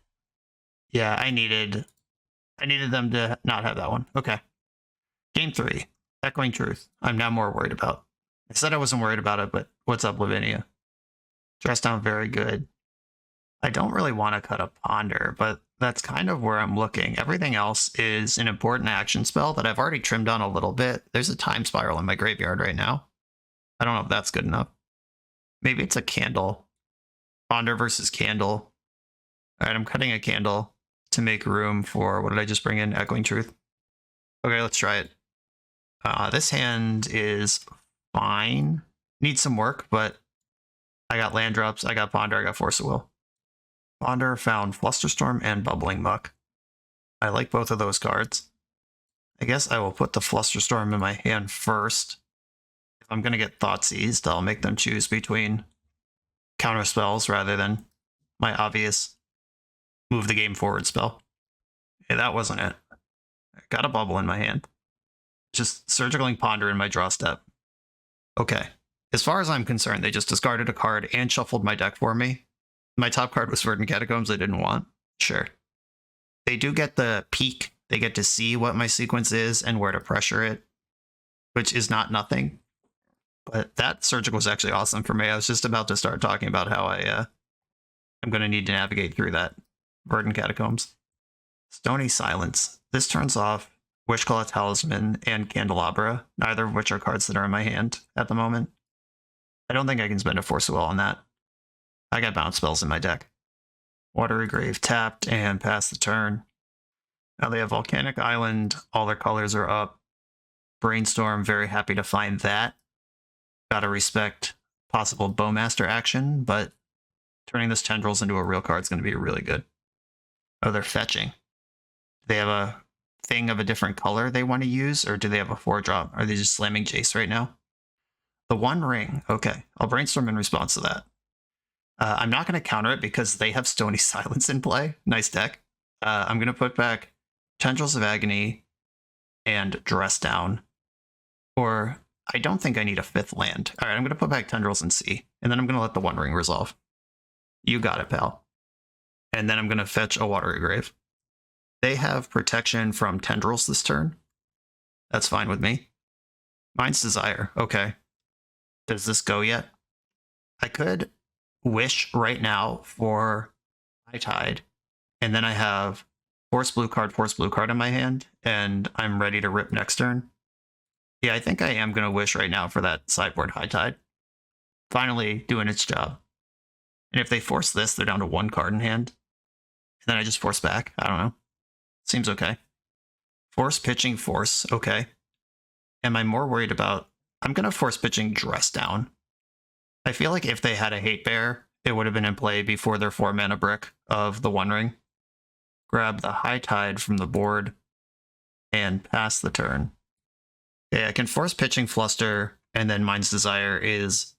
Yeah, I needed them to not have that one. Okay. Game 3. Echoing Truth. I'm now more worried about. I said I wasn't worried about it, but what's up, Lavinia? Dress Down, very good. I don't really want to cut a Ponder, but that's kind of where I'm looking. Everything else is an important action spell that I've already trimmed on a little bit. There's a Time Spiral in my graveyard right now. I don't know if that's good enough. Maybe it's a Candle. Ponder versus Candle. All right, I'm cutting a Candle to make room for, what did I just bring in? Echoing Truth. Okay, let's try it. This hand is fine. Needs some work, but I got land drops, I got Ponder, I got Force of Will. Ponder found Flusterstorm and Bubbling Muck. I like both of those cards. I guess I will put the Flusterstorm in my hand first. If I'm going to get Thoughtseized, I'll make them choose between counter spells rather than my obvious move the game forward spell. Yeah, that wasn't it. I got a bubble in my hand. Just Surgicaling Ponder in my draw step. Okay. As far as I'm concerned, they just discarded a card and shuffled my deck for me. My top card was Verdant Catacombs I didn't want. Sure. They do get the peek. They get to see what my sequence is and where to pressure it, which is not nothing. But that Surgical was actually awesome for me. I was just about to start talking about how I'm going to need to navigate through that Verdant Catacombs. Stony Silence. This turns off Wishclaw Talisman and Candelabra, neither of which are cards that are in my hand at the moment. I don't think I can spend a Force of Will on that. I got bounce spells in my deck. Watery Grave tapped and pass the turn. Now they have Volcanic Island, all their colors are up. Brainstorm, very happy to find that. Gotta respect possible Bowmaster action, but turning this Tendrils into a real card is going to be really good. Oh, they're fetching. They have a thing of a different color they want to use, or do they have a 4-drop? Are they just slamming Jace right now? The One Ring. Okay, I'll Brainstorm in response to that. I'm not going to counter it because they have Stony Silence in play. Nice deck. I'm going to put back Tendrils of Agony and Dress Down. Or I don't think I need a 5th land. All right, I'm going to put back Tendrils and Sea, and then I'm going to let the One Ring resolve. You got it, pal. And then I'm going to fetch a Watery Grave. They have protection from Tendrils this turn. That's fine with me. Mind's Desire. Okay. Does this go yet? I could wish right now for High Tide, and then I have Force Blue card in my hand, and I'm ready to rip next turn. Yeah, I think I am going to wish right now for that sideboard High Tide. Finally doing its job. And if they force this, they're down to 1 card in hand. And then I just force back. I don't know. Seems okay. Force pitching Force. Okay. Am I more worried about... I'm going to force pitching Dress Down. I feel like if they had a Hate Bear, it would have been in play before their 4-mana brick of the One Ring. Grab the High Tide from the board and pass the turn. Okay, I can force pitching Fluster, and then Mind's Desire is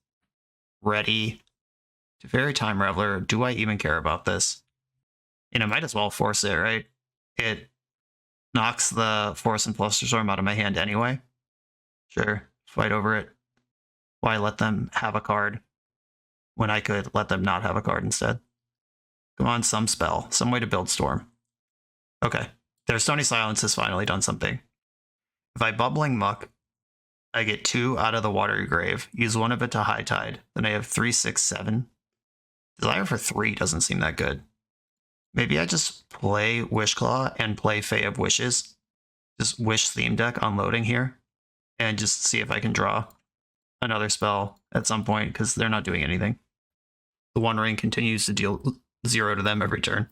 ready. To Fairy Time Reveler, do I even care about this? And I might as well force it, right? It knocks the Force and Flusterstorm out of my hand anyway. Sure, fight over it. Why let them have a card when I could let them not have a card instead? Come on, some spell. Some way to build Storm. Okay, their Stony Silence has finally done something. If I Bubbling Muck, I get 2 out of the Watery Grave. Use 1 of it to High Tide. Then I have 3, 6, 7. Desire for 3 doesn't seem that good. Maybe I just play Wishclaw and play Fae of Wishes. Just Wish theme deck unloading here. And just see if I can draw another spell at some point, because they're not doing anything. The One Ring continues to deal 0 to them every turn.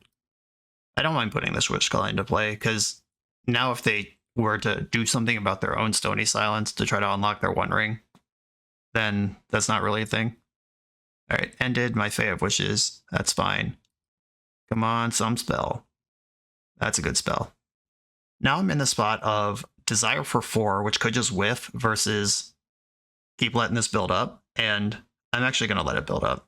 I don't mind putting this Wishclaw into play, because now if they were to do something about their own Stony Silence to try to unlock their One Ring, then that's not really a thing. Alright, ended my Fae of Wishes. That's fine. Come on, some spell. That's a good spell. Now I'm in the spot of Desire for 4, which could just whiff, versus keep letting this build up, and I'm actually going to let it build up.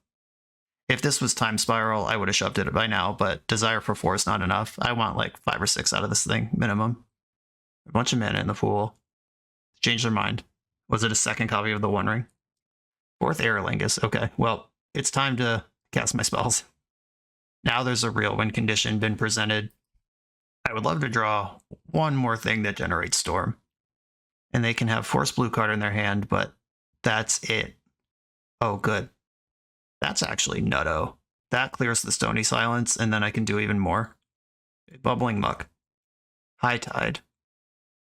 If this was Time Spiral, I would have shoved it by now, but Desire for 4 is not enough. I want like 5 or 6 out of this thing, minimum. A bunch of mana in the pool. Change their mind. Was it a second copy of the One Ring? 4th Aerolingus. Okay, well, it's time to cast my spells. Now there's a real win condition been presented. I would love to draw one more thing that generates Storm. And they can have Force Blue card in their hand, but that's it. Oh, good. That's actually nutto. That clears the Stony Silence, and then I can do even more. Bubbling Muck. High Tide.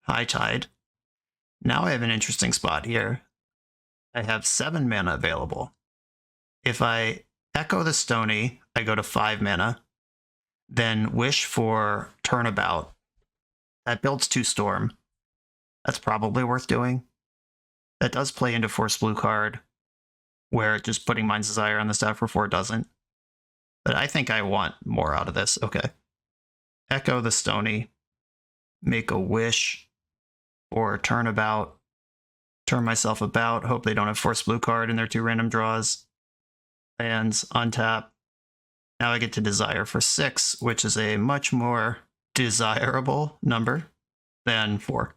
High Tide. Now I have an interesting spot here. I have 7 mana available. If I echo the Stony, I go to 5 mana. Then wish for Turnabout. That builds 2 Storm. That's probably worth doing. That does play into Force Blue card, where just putting Mind's Desire on the staff for 4 doesn't. But I think I want more out of this. Okay. Echo the Stony. Make a wish. Or turnabout. Turn myself about. Hope they don't have Force Blue card in their 2 random draws. Lands, untap. Now I get to Desire for 6, which is a much more desirable number than 4.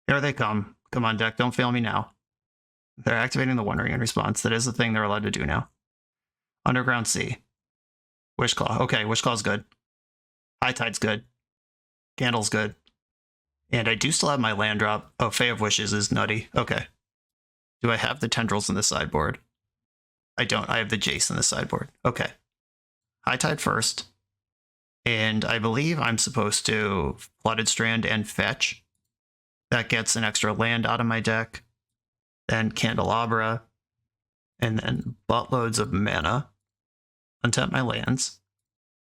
Here they come. Come on, deck. Don't fail me now. They're activating the One Ring in response. That is the thing they're allowed to do now. Underground Sea. Wishclaw. Okay, Wishclaw's good. High Tide's good. Candle's good. And I do still have my land drop. Oh, Fae of Wishes is nutty. Okay. Do I have the Tendrils in the sideboard? I don't. I have the Jace in the sideboard. Okay. High Tide first. And I believe I'm supposed to Flooded Strand and fetch. That gets an extra land out of my deck. Then Candelabra. And then buttloads of mana. Untap my lands.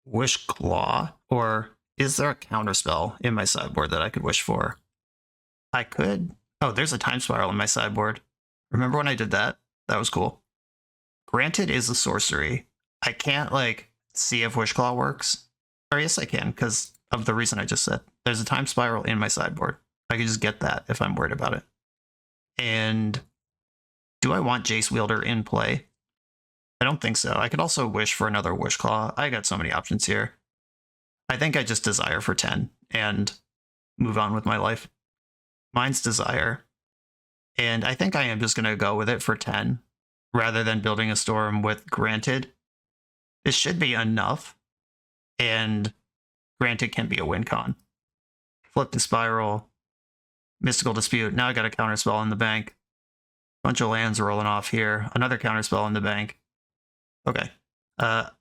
Wishclaw. Or is there a counterspell in my sideboard that I could wish for? I could. Oh, there's a Time Spiral in my sideboard. Remember when I did that? That was cool. Granted is a sorcery. I can't, see if Wishclaw works. Or yes, I can, because of the reason I just said. There's a Time Spiral in my sideboard. I could just get that if I'm worried about it. And do I want Jace Wielder in play? I don't think so. I could also wish for another Wishclaw. I got so many options here. I think I just Desire for 10 and move on with my life. Mind's Desire. And I think I am just going to go with it for 10 rather than building a storm with Granted. This should be enough. And Granted can be a win con. Flip the Spiral. Mystical Dispute. Now I got a counterspell in the bank. Bunch of lands rolling off here. Another counterspell in the bank. Okay.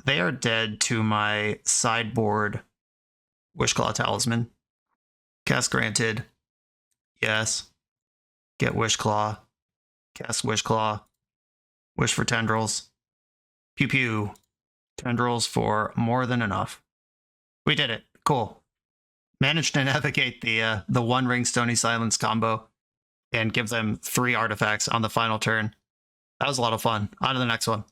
They are dead to my sideboard Wishclaw Talisman. Cast Granted. Yes. Get Wishclaw. Cast Wishclaw. Wish for Tendrils. Pew pew. Tendrils for more than enough. We did it. Cool. Managed to navigate the One Ring Stony Silence combo and give them 3 artifacts on the final turn. That was a lot of fun. On to the next one.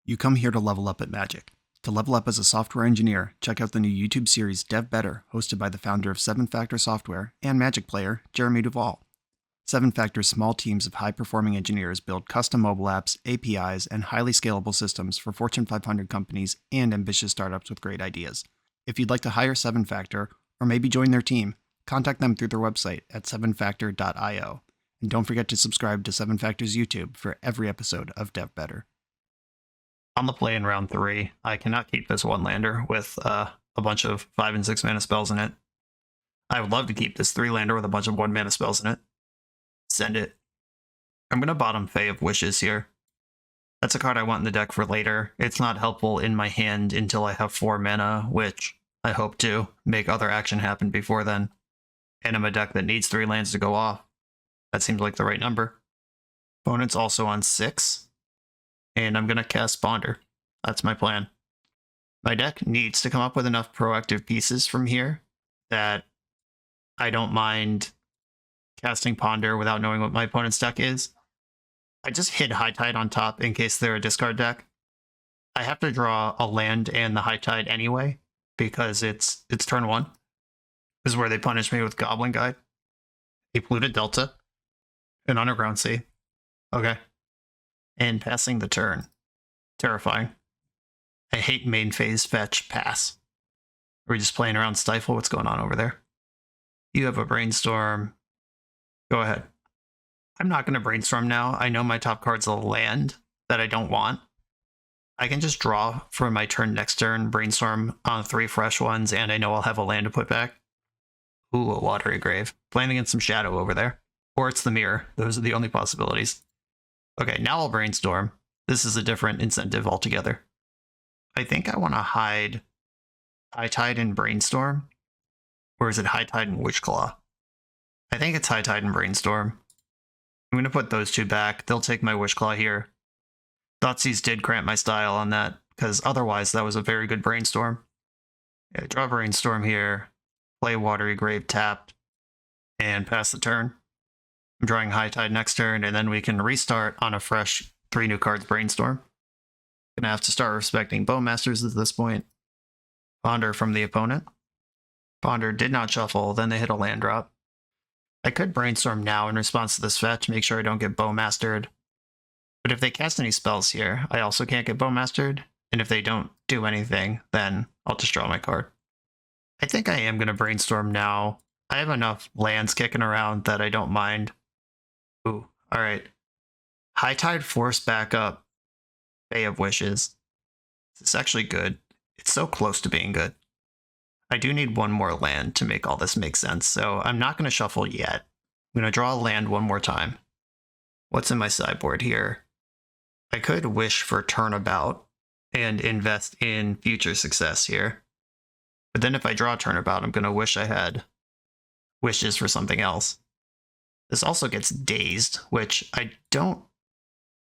You come here to level up at Magic. To level up as a software engineer, check out the new YouTube series Dev Better, hosted by the founder of 7 Factor Software and Magic player, Jeremy Duvall. 7 Factor's small teams of high-performing engineers build custom mobile apps, APIs, and highly scalable systems for Fortune 500 companies and ambitious startups with great ideas. If you'd like to hire 7 Factor, or maybe join their team, contact them through their website at 7factor.io. And don't forget to subscribe to 7 Factor's YouTube for every episode of Dev Better. On the play in round 3, I cannot keep this one lander with a bunch of 5 and 6 mana spells in it. I would love to keep this 3 lander with a bunch of 1 mana spells in it. Send it. I'm going to bottom Fae of Wishes here. That's a card I want in the deck for later. It's not helpful in my hand until I have 4 mana, which I hope to make other action happen before then. And I'm a deck that needs 3 lands to go off. That seems like the right number. Opponent's also on 6. And I'm going to cast Bonder. That's my plan. My deck needs to come up with enough proactive pieces from here that I don't mind casting Ponder without knowing what my opponent's deck is. I just hid High Tide on top in case they're a discard deck. I have to draw a land and the High Tide anyway, because it's turn 1. This is where they punish me with Goblin Guide. A Polluted Delta. An Underground Sea. Okay. And passing the turn. Terrifying. I hate main phase fetch pass. Are we just playing around Stifle? What's going on over there? You have a Brainstorm. Go ahead. I'm not going to Brainstorm now. I know my top card's a land that I don't want. I can just draw for my turn next turn, Brainstorm on 3 fresh ones, and I know I'll have a land to put back. Ooh, a Watery Grave. Playing against some Shadow over there. Or it's the Mirror. Those are the only possibilities. Okay, now I'll Brainstorm. This is a different incentive altogether. I think I want to hide High Tide and Brainstorm. Or is it High Tide and Witchclaw? I think it's High Tide and Brainstorm. I'm going to put those 2 back. They'll take my Witchclaw here. Thoughtseize did cramp my style on that, because otherwise that was a very good Brainstorm. Yeah, draw Brainstorm here. Play Watery Grave tapped. And pass the turn. I'm drawing High Tide next turn, and then we can restart on a fresh 3 new cards Brainstorm. Gonna have to start respecting Bowmasters at this point. Ponder from the opponent. Ponder did not shuffle, then they hit a land drop. I could Brainstorm now in response to this fetch, make sure I don't get Bowmastered. But if they cast any spells here, I also can't get Bowmastered, and if they don't do anything, then I'll just draw my card. I think I am going to Brainstorm now. I have enough lands kicking around that I don't mind. Ooh, alright. High Tide Force back up. Bay of Wishes. This is actually good. It's so close to being good. I do need one more land to make all this make sense, so I'm not going to shuffle yet. I'm going to draw a land one more time. What's in my sideboard here? I could wish for Turnabout and invest in future success here. But then if I draw Turnabout, I'm going to wish I had wishes for something else. This also gets Dazed, which I don't...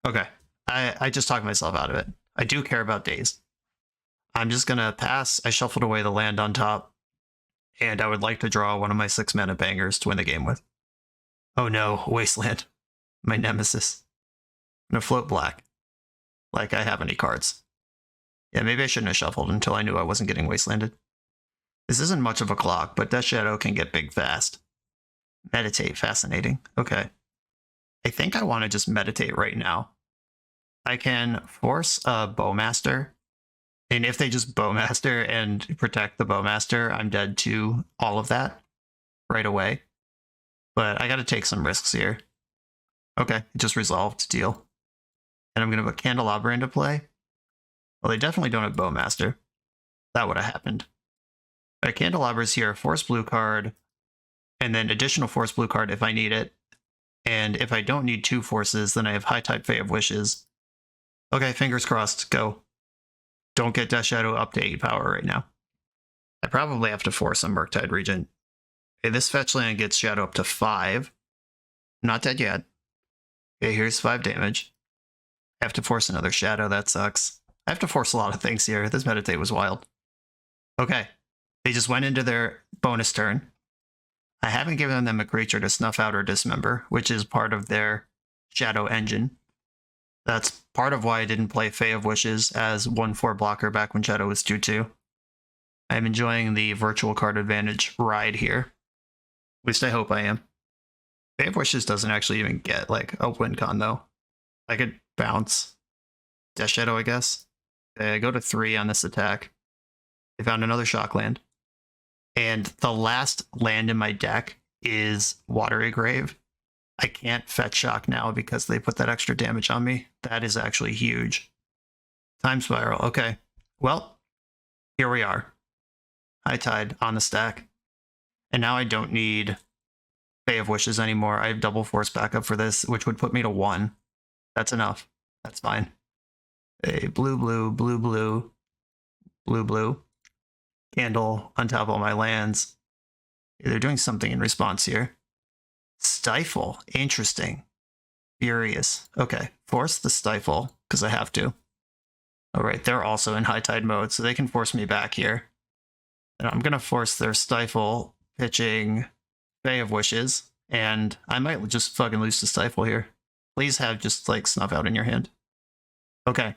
Okay, I just talked myself out of it. I do care about Dazed. I'm just going to pass. I shuffled away the land on top, and I would like to draw one of my 6-mana bangers to win the game with. Oh no, Wasteland. My nemesis. I'm going to float black. Like I have any cards. Yeah, maybe I shouldn't have shuffled until I knew I wasn't getting wastelanded. This isn't much of a clock, but Death Shadow can get big fast. Meditate, fascinating. Okay. I think I want to just meditate right now. I can force a Bowmaster, and if they just Bowmaster and protect the Bowmaster, I'm dead to all of that right away. But I gotta take some risks here. Okay, it just resolved, deal. And I'm gonna put Candelabra into play. Well, they definitely don't have Bowmaster. That would have happened. Alright, Candelabra's here, force blue card, and then additional force blue card if I need it. And if I don't need 2 forces, then I have High Tide Fae of Wishes. Okay, fingers crossed, go. Don't get Death Shadow up to 8 power right now. I probably have to force a Murktide Regent. Okay, this fetch land gets Shadow up to 5. Not dead yet. Okay, here's 5 damage. I have to force another Shadow, that sucks. I have to force a lot of things here. This Meditate was wild. Okay, they just went into their bonus turn. I haven't given them a creature to snuff out or dismember, which is part of their Shadow engine. That's part of why I didn't play Fae of Wishes as 1/4 blocker back when Shadow was 2/2. I'm enjoying the virtual card advantage ride here. At least I hope I am. Fae of Wishes doesn't actually even get like a win con though. I could bounce. Death Shadow, I guess. Okay, I go to 3 on this attack. They found another shock land. And the last land in my deck is Watery Grave. I can't fetch shock now because they put that extra damage on me. That is actually huge. Time Spiral, okay. Well, here we are. High Tide on the stack. And now I don't need Fae of Wishes anymore. I have double force backup for this, which would put me to 1. That's enough. That's fine. A blue, blue, blue, blue, blue, blue. Candle, untap all my lands. They're doing something in response here. Stifle, interesting. Furious. Okay, force the Stifle, because I have to. Alright, they're also in High Tide mode, so they can force me back here. And I'm going to force their Stifle, pitching Fae of Wishes, and I might just fucking lose the Stifle here. Please have just, like, Snuff Out in your hand. Okay.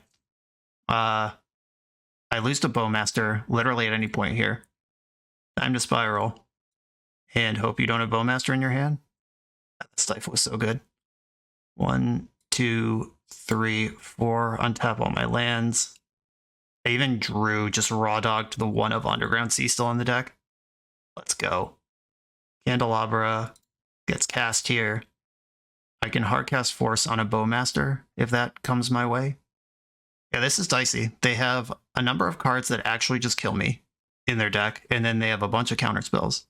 I lose to Bowmaster literally at any point here. Time to Spiral. And hope you don't have Bowmaster in your hand. That Stifle was so good. 1, 2, 3, 4. Untap all my lands. I even drew just raw dogged the 1 of Underground Sea still on the deck. Let's go. Candelabra gets cast here. I can hardcast Force on a Bowmaster if that comes my way. Yeah, this is dicey. They have a number of cards that actually just kill me in their deck, and then they have a bunch of counter spells.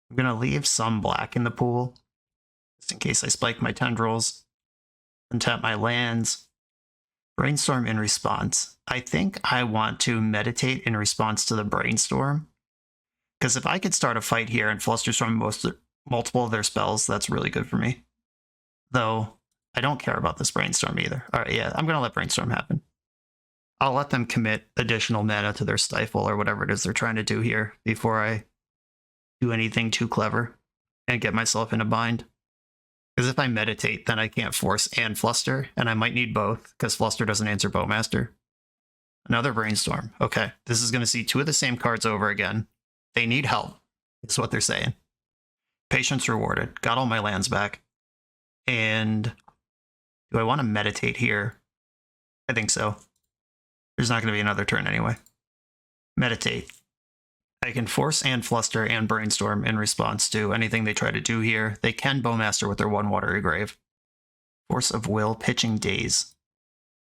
I'm going to leave some black in the pool, just in case I spike my tendrils, untap my lands, brainstorm in response. I think I want to meditate in response to the brainstorm, because if I could start a fight here and flusterstorm multiple of their spells, that's really good for me. Though, I don't care about this brainstorm either. Alright, yeah, I'm going to let brainstorm happen. I'll let them commit additional mana to their Stifle or whatever it is they're trying to do here before I do anything too clever and get myself in a bind. Because if I meditate, then I can't force and fluster, and I might need both, because fluster doesn't answer Bowmaster. Another brainstorm. Okay, this is going to see 2 of the same cards over again. They need help, is what they're saying. Patience rewarded. Got all my lands back. And do I want to meditate here? I think so. There's not going to be another turn anyway. Meditate. I can force and fluster and brainstorm in response to anything they try to do here. They can Bowmaster with their 1 watery grave. Force of will, pitching daze.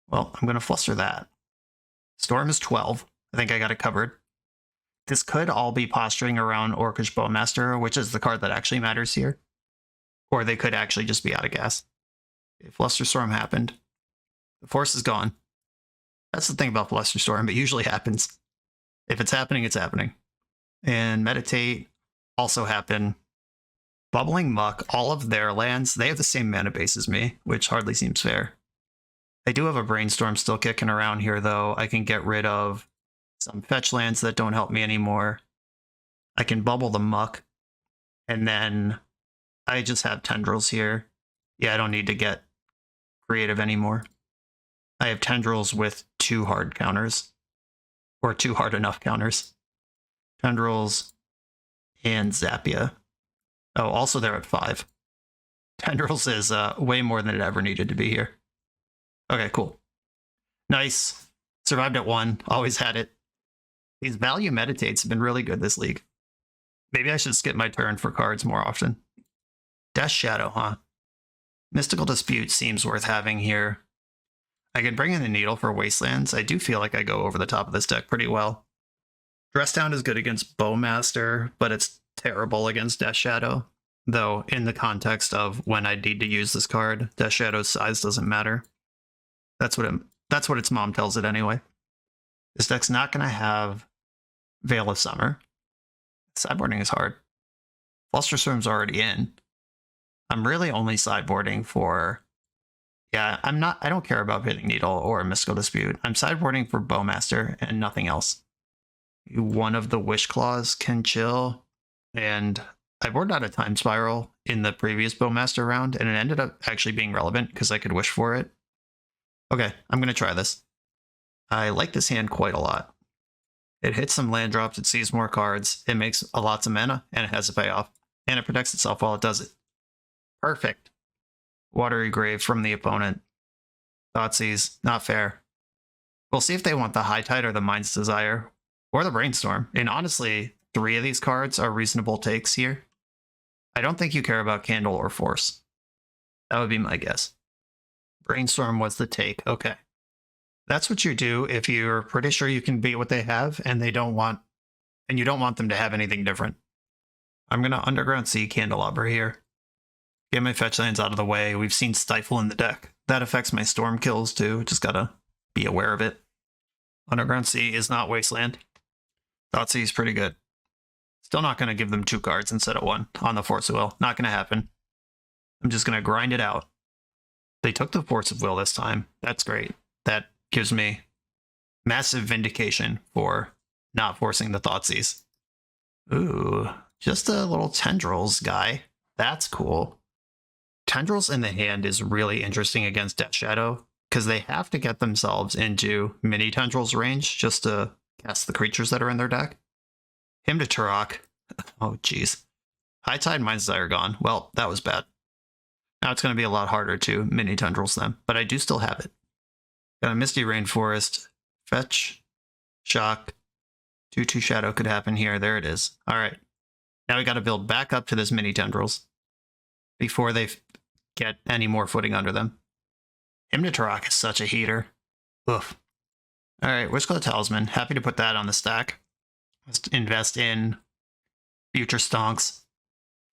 Well, I'm going to fluster that. Storm is 12. I think I got it covered. This could all be posturing around Orcish Bowmaster, which is the card that actually matters here. Or they could actually just be out of gas. Okay, Flusterstorm happened. The force is gone. That's the thing about Flusterstorm. It usually happens. If it's happening, it's happening. And Meditate also happened. Bubbling Muck, all of their lands, they have the same mana base as me, which hardly seems fair. I do have a Brainstorm still kicking around here, though. I can get rid of some fetch lands that don't help me anymore. I can bubble the Muck, and then I just have Tendrils here. Yeah, I don't need to get creative anymore. I have Tendrils with 2 hard counters, or 2 hard enough counters. Tendrils and Zappia. Oh, also they're at 5. Tendrils is way more than it ever needed to be here. Okay, cool. Nice. Survived at 1. Always had it. These value meditates have been really good this league. Maybe I should skip my turn for cards more often. Death Shadow, huh? Mystical Dispute seems worth having here. I can bring in the Needle for Wastelands. I do feel like I go over the top of this deck pretty well. Dress Down is good against Bowmaster, but it's terrible against Death Shadow. Though, in the context of when I need to use this card, Death Shadow's size doesn't matter. That's what its mom tells it anyway. This deck's not going to have Veil of Summer. Sideboarding is hard. Flusterstorm's already in. I'm really only sideboarding for... Yeah, I don't care about Pitting Needle or Mystical Dispute. I'm sideboarding for Bowmaster and nothing else. One of the Wish Claws can chill, and I boarded out a Time Spiral in the previous Bowmaster round, and it ended up actually being relevant because I could wish for it. Okay, I'm going to try this. I like this hand quite a lot. It hits some land drops, it sees more cards, it makes a lots of mana, and it has a payoff. And it protects itself while it does it. Perfect. Watery Grave from the opponent. Thoughtseize, not fair. We'll see if they want the High Tide or the Mind's Desire, or the Brainstorm. And honestly, 3 of these cards are reasonable takes here. I don't think you care about Candle or Force. That would be my guess. Brainstorm was the take. Okay. That's what you do if you're pretty sure you can beat what they have and you don't want them to have anything different. I'm going to Underground Sea Candelabra here. Get my fetch lands out of the way. We've seen Stifle in the deck. That affects my storm kills too. Just gotta be aware of it. Underground Sea is not Wasteland. Thoughtseize is pretty good. Still not going to give them 2 cards instead of 1 on the Force of Will. Not going to happen. I'm just going to grind it out. They took the Force of Will this time. That's great. That gives me massive vindication for not forcing the Thoughtseize. Ooh, just a little Tendrils guy. That's cool. Tendrils in the hand is really interesting against Death Shadow because they have to get themselves into mini Tendrils range just to cast the creatures that are in their deck. Hymn to Turok. Oh, jeez. High Tide, Mind's Desire gone. Well, that was bad. Now it's going to be a lot harder to mini Tendrils them, but I do still have it. Got a Misty Rainforest. Fetch. Shock. 2/2 Shadow could happen here. There it is. All right. Now we got to build back up to this mini Tendrils before they get any more footing under them. Hymn to Turok is such a heater. Oof. All right, Wishclaw Talisman. Happy to put that on the stack. Let's invest in future stonks.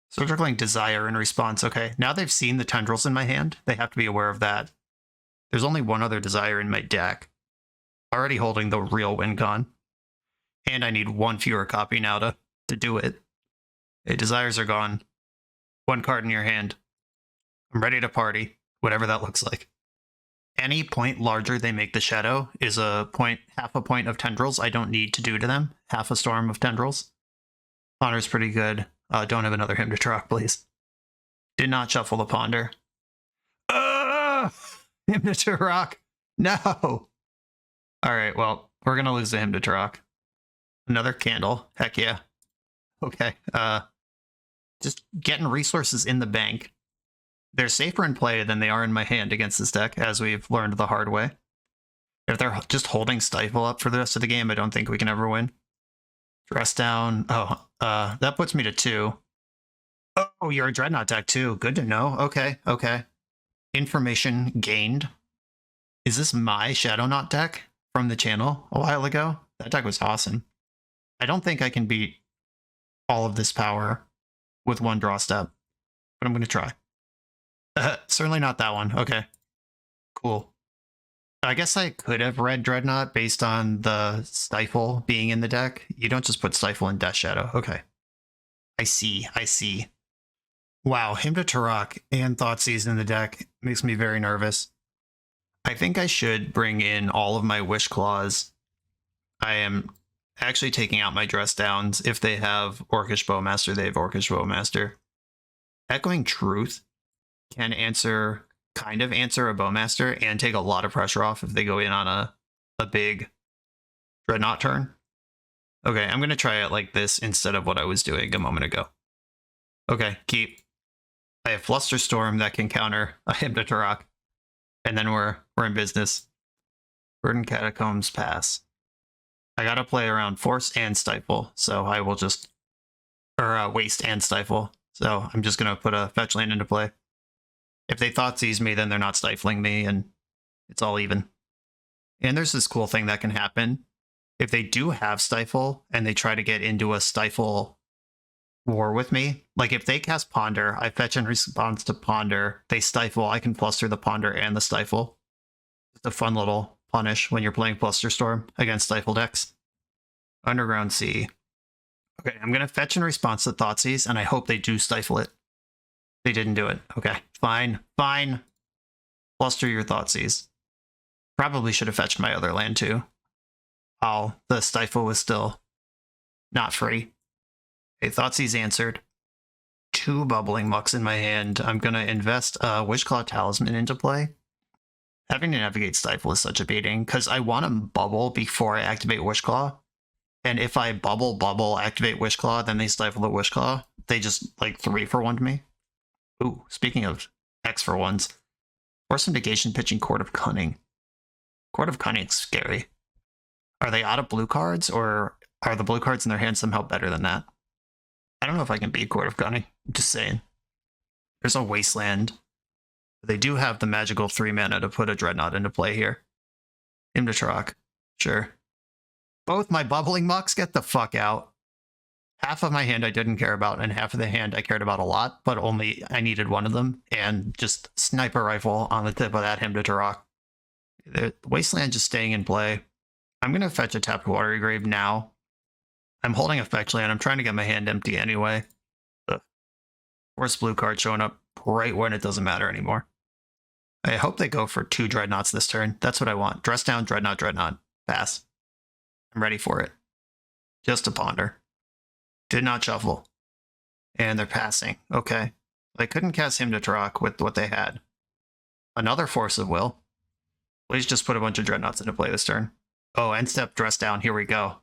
Surgical Desire in response. Okay, now they've seen the Tendrils in my hand. They have to be aware of that. There's only 1 other Desire in my deck. Already holding the real win con. And I need 1 fewer copy now to do it. Okay, Desires are gone. 1 card in your hand. I'm ready to party, whatever that looks like. Any point larger they make the Shadow is half a point of Tendrils I don't need to do to them. Half a storm of Tendrils. Honor's pretty good. Don't have another Hymn to Turok, please. Did not shuffle the ponder. Hymn to Turok. No. All right, well, we're going to lose the Hymn to Turok. Another candle. Heck yeah. Okay. Just getting resources in the bank. They're safer in play than they are in my hand against this deck, as we've learned the hard way. If they're just holding Stifle up for the rest of the game, I don't think we can ever win. Dress down. Oh, that puts me to 2. Oh, you're a Dreadnought deck too. Good to know. Okay, okay. Information gained. Is this my Shadow Knot deck from the channel a while ago? That deck was awesome. I don't think I can beat all of this power with one draw step, but I'm going to try. Certainly not that one. Okay. Cool. I guess I could have read Dreadnought based on the Stifle being in the deck. You don't just put Stifle in Death Shadow. Okay. I see. I see. Wow, Hymn to Turok and Thoughtseize in the deck makes me very nervous. I think I should bring in all of my Wish Claws. I am actually taking out my Dress Downs. If they have Orcish Bowmaster, they have Orcish Bowmaster. Echoing Truth can kind of answer a Bowmaster and take a lot of pressure off if they go in on a big Dreadnought turn. Okay, I'm going to try it like this instead of what I was doing a moment ago. Okay, keep. I have Flusterstorm that can counter a Hymn to Turok. And then we're in business. Verdant Catacombs pass. I gotta play around Force and Stifle, so I will just... Or Waste and Stifle. So I'm just gonna put a fetch land into play. If they Thoughtseize me, then they're not stifling me, and it's all even. And there's this cool thing that can happen. If they do have Stifle, and they try to get into a Stifle war with me, like if they cast Ponder, I fetch in response to Ponder, they Stifle, I can Fluster the Ponder and the Stifle. It's a fun little punish when you're playing Flusterstorm against Stifle decks. Underground Sea. Okay, I'm going to fetch in response to Thoughtseize, and I hope they do Stifle it. They didn't do it. Okay, fine, fine. Fluster your Thoughtseize. Probably should have fetched my other land too. Oh, the Stifle was still not free. Okay, Thoughtseize answered. 2 Bubbling Mucks in my hand. I'm going to invest Wishclaw Talisman into play. Having to navigate Stifle is such a beating, because I want to bubble before I activate Wishclaw. And if I bubble, activate Wishclaw, then they Stifle the Wishclaw. They just, like, 3-for-1 me. Ooh, speaking of X-for-1s. Force of Negation pitching Court of Cunning. Court of Cunning is scary. Are they out of blue cards, or are the blue cards in their hand somehow better than that? I don't know if I can beat Court of Cunning. I'm just saying. There's a Wasteland. They do have the magical 3 mana to put a Dreadnought into play here. Hymn to Turok. Sure. Both my Bubbling Mucks, get the fuck out. Half of my hand I didn't care about, and half of the hand I cared about a lot, but only I needed one of them, and just Sniper Rifle on the tip of that Hymn to Turok. The Wasteland just staying in play. I'm going to fetch a tapped Watery Grave now. I'm holding a fetch land. I'm trying to get my hand empty anyway. The worst blue card showing up right when it doesn't matter anymore. I hope they go for 2 Dreadnoughts this turn. That's what I want. Dress down, Dreadnought, Dreadnought. Pass. I'm ready for it. Just a Ponder. Did not shuffle. And they're passing. Okay. They couldn't cast Hymn to Turok with what they had. Another Force of Will. Please just put a bunch of Dreadnoughts into play this turn. Oh, end step, dress down. Here we go.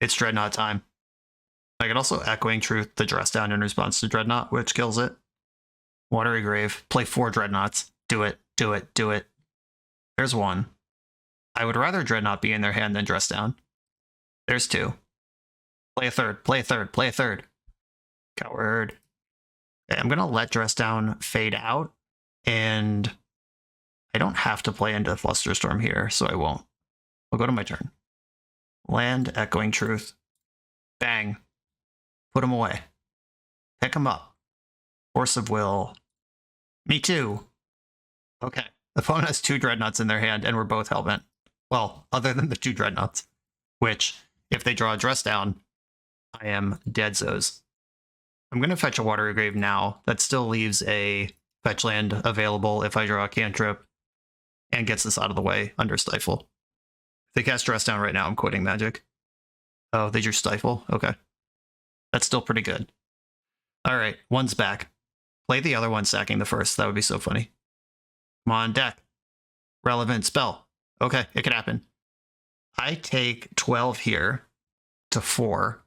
It's Dreadnought time. I can also Echoing Truth the dress down in response to Dreadnought, which kills it. Watery Grave. Play 4 Dreadnoughts. Do it. Do it. Do it. There's 1. I would rather Dreadnought be in their hand than dress down. There's 2. Play a 3rd. Play a 3rd. Play a 3rd. Coward. Okay, I'm going to let dress down fade out, and I don't have to play into Flusterstorm here, so I won't. I'll go to my turn. Land, Echoing Truth. Bang. Put him away. Pick him up. Force of Will. Me too. Okay. The opponent has 2 Dreadnoughts in their hand, and we're both Hellbent. Well, other than the 2 Dreadnoughts. Which, if they draw a dress down, I am deadzos. I'm going to fetch a Watery Grave now. That still leaves a fetch land available if I draw a cantrip, and gets this out of the way under Stifle. If they cast dress down right now, I'm quitting Magic. Oh, they drew Stifle? Okay. That's still pretty good. Alright, 1's back. Play the other one sacking the first. That would be so funny. Come on, deck. Relevant spell. Okay, it could happen. I take 12 here to 4.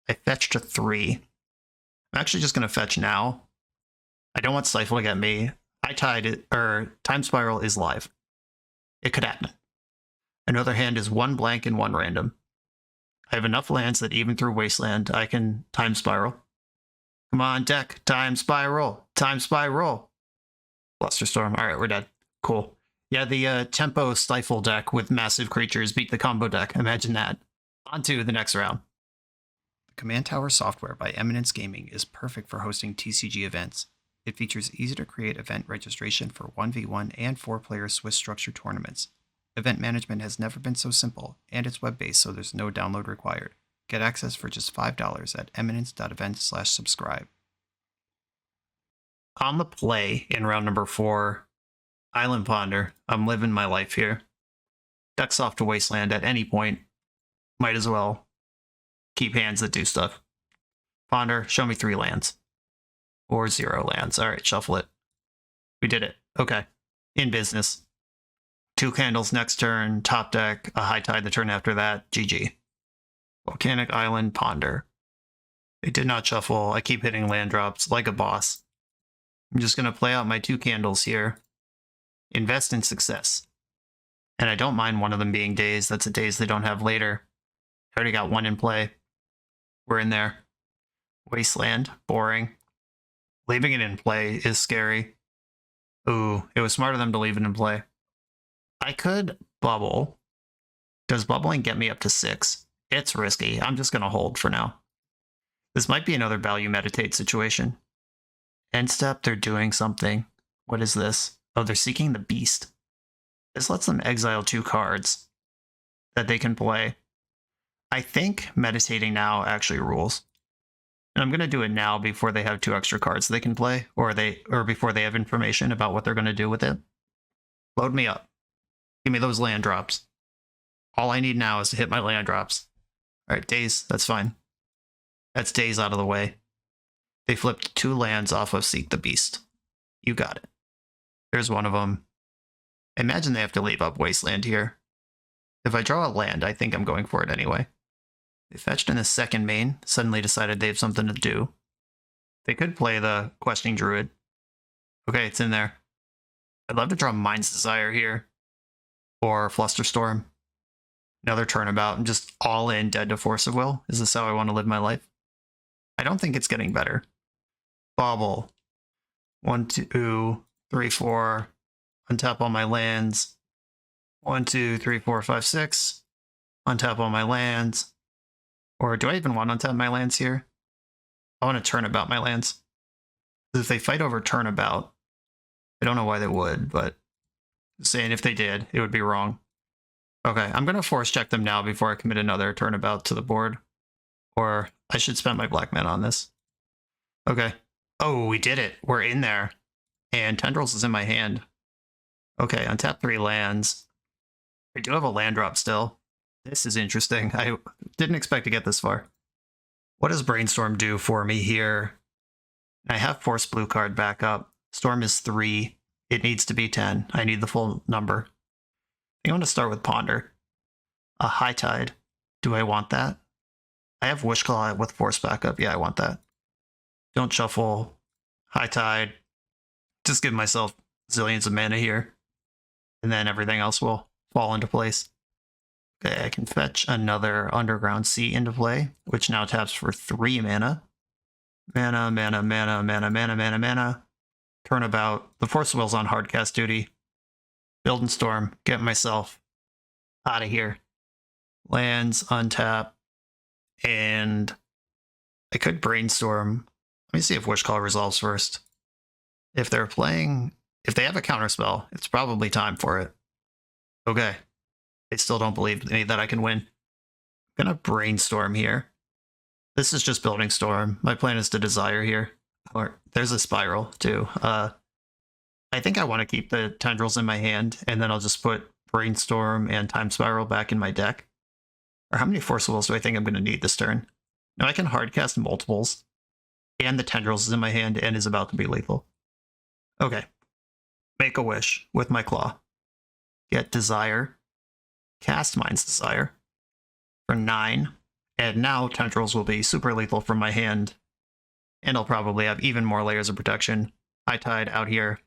I fetch to 3. I'm actually just going to fetch now. I don't want Stifle to get me. I tied it, or Time Spiral is live. It could happen. Another hand is 1 blank and 1 random. I have enough lands that even through Wasteland, I can Time Spiral. Come on, deck. Time Spiral. Time Spiral. Flusterstorm. All right, we're dead. Cool. Yeah, the tempo Stifle deck with massive creatures beat the combo deck. Imagine that. On to the next round. The Command Tower software by Eminence Gaming is perfect for hosting TCG events. It features easy-to-create event registration for 1v1 and 4-player Swiss structured tournaments. Event management has never been so simple, and it's web-based, so there's no download required. Get access for just $5 at eminence.event/subscribe. On the play in round number 4, Island Ponder. I'm living my life here. Ducks off to Wasteland at any point. Might as well keep hands that do stuff. Ponder, show me 3 lands. Or 0 lands. Alright, shuffle it. We did it. Okay. In business. 2 candles next turn, top deck, a high tide the turn after that, GG. Volcanic Island, Ponder. They did not shuffle. I keep hitting land drops like a boss. I'm just going to play out my 2 candles here. Invest in success. And I don't mind one of them being days. That's a days they don't have later. I already got 1 in play. We're in there. Wasteland, boring. Leaving it in play is scary. Ooh, it was smart of them to leave it in play. I could bubble. Does bubbling get me up to 6? It's risky. I'm just going to hold for now. This might be another value meditate situation. End step, they're doing something. What is this? Oh, they're seeking the beast. This lets them exile 2 cards that they can play. I think meditating now actually rules. And I'm going to do it now before they have 2 extra cards they can play, or before they have information about what they're going to do with it. Load me up. Give me those land drops. All I need now is to hit my land drops. Alright, days, that's fine. That's days out of the way. They flipped 2 lands off of Seek the Beast. You got it. There's one of them. Imagine they have to leave up Wasteland here. If I draw a land, I think I'm going for it anyway. They fetched in the second main, suddenly decided they have something to do. They could play the Questing Druid. Okay, it's in there. I'd love to draw Mind's Desire here. Or Flusterstorm. Another turnabout. I'm just all in dead to Force of Will. Is this how I want to live my life? I don't think it's getting better. Bobble. 1, 2, 3, 4. Untap all my lands. 1, 2, 3, 4, 5, 6. Untap all my lands. Or do I even want to untap my lands here? I want to turnabout my lands. Because if they fight over turnabout, I don't know why they would, but saying if they did, it would be wrong. Okay, I'm going to force check them now before I commit another turnabout to the board. Or I should spend my black mana on this. Okay. Oh, we did it. We're in there. And Tendrils is in my hand. Okay, untap 3 lands. I do have a land drop still. This is interesting. I didn't expect to get this far. What does Brainstorm do for me here? I have Force Blue card back up. Storm is 3. It needs to be 10. I need the full number. I want to start with Ponder. A High Tide. Do I want that? I have Wishclaw with Force backup. Yeah, I want that. Don't shuffle. High Tide. Just give myself zillions of mana here. And then everything else will fall into place. Okay, I can fetch another Underground Sea into play, which now taps for 3 mana. Mana, mana, mana, mana, mana, mana, mana. Turnabout. The Force of Will's on hardcast duty. Build and Storm. Get myself out of here. Lands, untap. And I could Brainstorm. Let me see if Wishclaw resolves first. If they're playing... If they have a counterspell, it's probably time for it. Okay. They still don't believe me that I can win. I'm gonna Brainstorm here. This is just building Storm. My plan is to Desire here. Or there's a Spiral too. I think I want to keep the Tendrils in my hand, and then I'll just put Brainstorm and Time Spiral back in my deck. Or how many Force Wills do I think I'm going to need this turn? No, I can hardcast multiples. And the Tendrils is in my hand and is about to be lethal. Okay. Make a wish with my claw. Get Desire. Cast Mind's Desire for 9. And now Tendrils will be super lethal from my hand. And I'll probably have even more layers of protection. High Tide out here.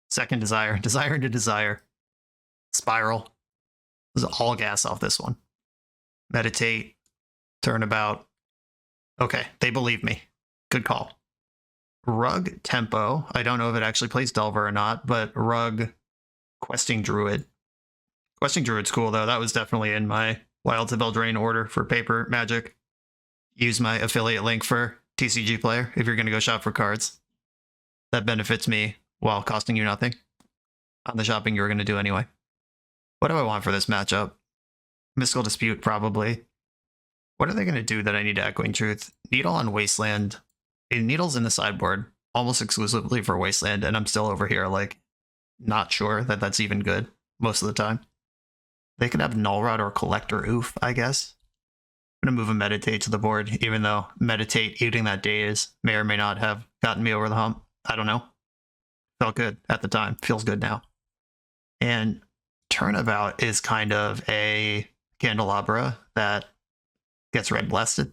Second Desire. Desire into Desire. Spiral. This is all gas off this one. Meditate. Turnabout. Okay, they believe me. Good call. Rug Tempo. I don't know if it actually plays Delver or not, but Rug Questing Druid. Questing Druid's cool, though. That was definitely in my Wild to Beldrain order for paper magic. Use my affiliate link for TCG Player if you're going to go shop for cards. That benefits me while costing you nothing on the shopping you're going to do anyway. What do I want for this matchup? Mystical Dispute, probably. What are they going to do that I need to Echoing Truth? Needle on Wasteland. Needle's in the sideboard almost exclusively for Wasteland, and I'm still over here, like, not sure that that's even good most of the time. They could have Null Rod or Collector Oof, I guess. I'm going to move a Meditate to the board, even though Meditate eating that daze may or may not have gotten me over the hump. I don't know. Felt good at the time. Feels good now. And Turnabout is kind of a Candelabra that gets red blasted.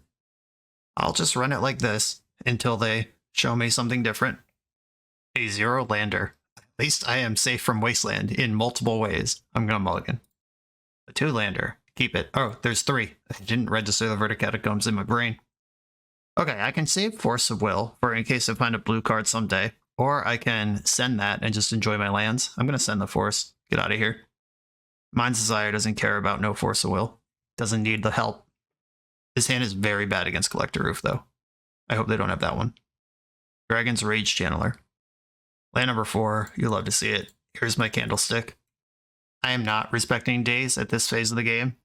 I'll just run it like this until they show me something different. A 0 lander. At least I am safe from Wasteland in multiple ways. I'm going to mulligan. A 2 lander. Keep it. Oh, there's 3. I didn't register the Vertic Catacombs in my brain. Okay, I can save Force of Will for in case I find a blue card someday. Or I can send that and just enjoy my lands. I'm going to send the Force. Get out of here. Mind's Desire doesn't care about no Force of Will. Doesn't need the help. This hand is very bad against Collector Roof, though. I hope they don't have that one. Dragon's Rage Channeler. Land number 4. You'll love to see it. Here's my Candlestick. I am not respecting Daze at this phase of the game.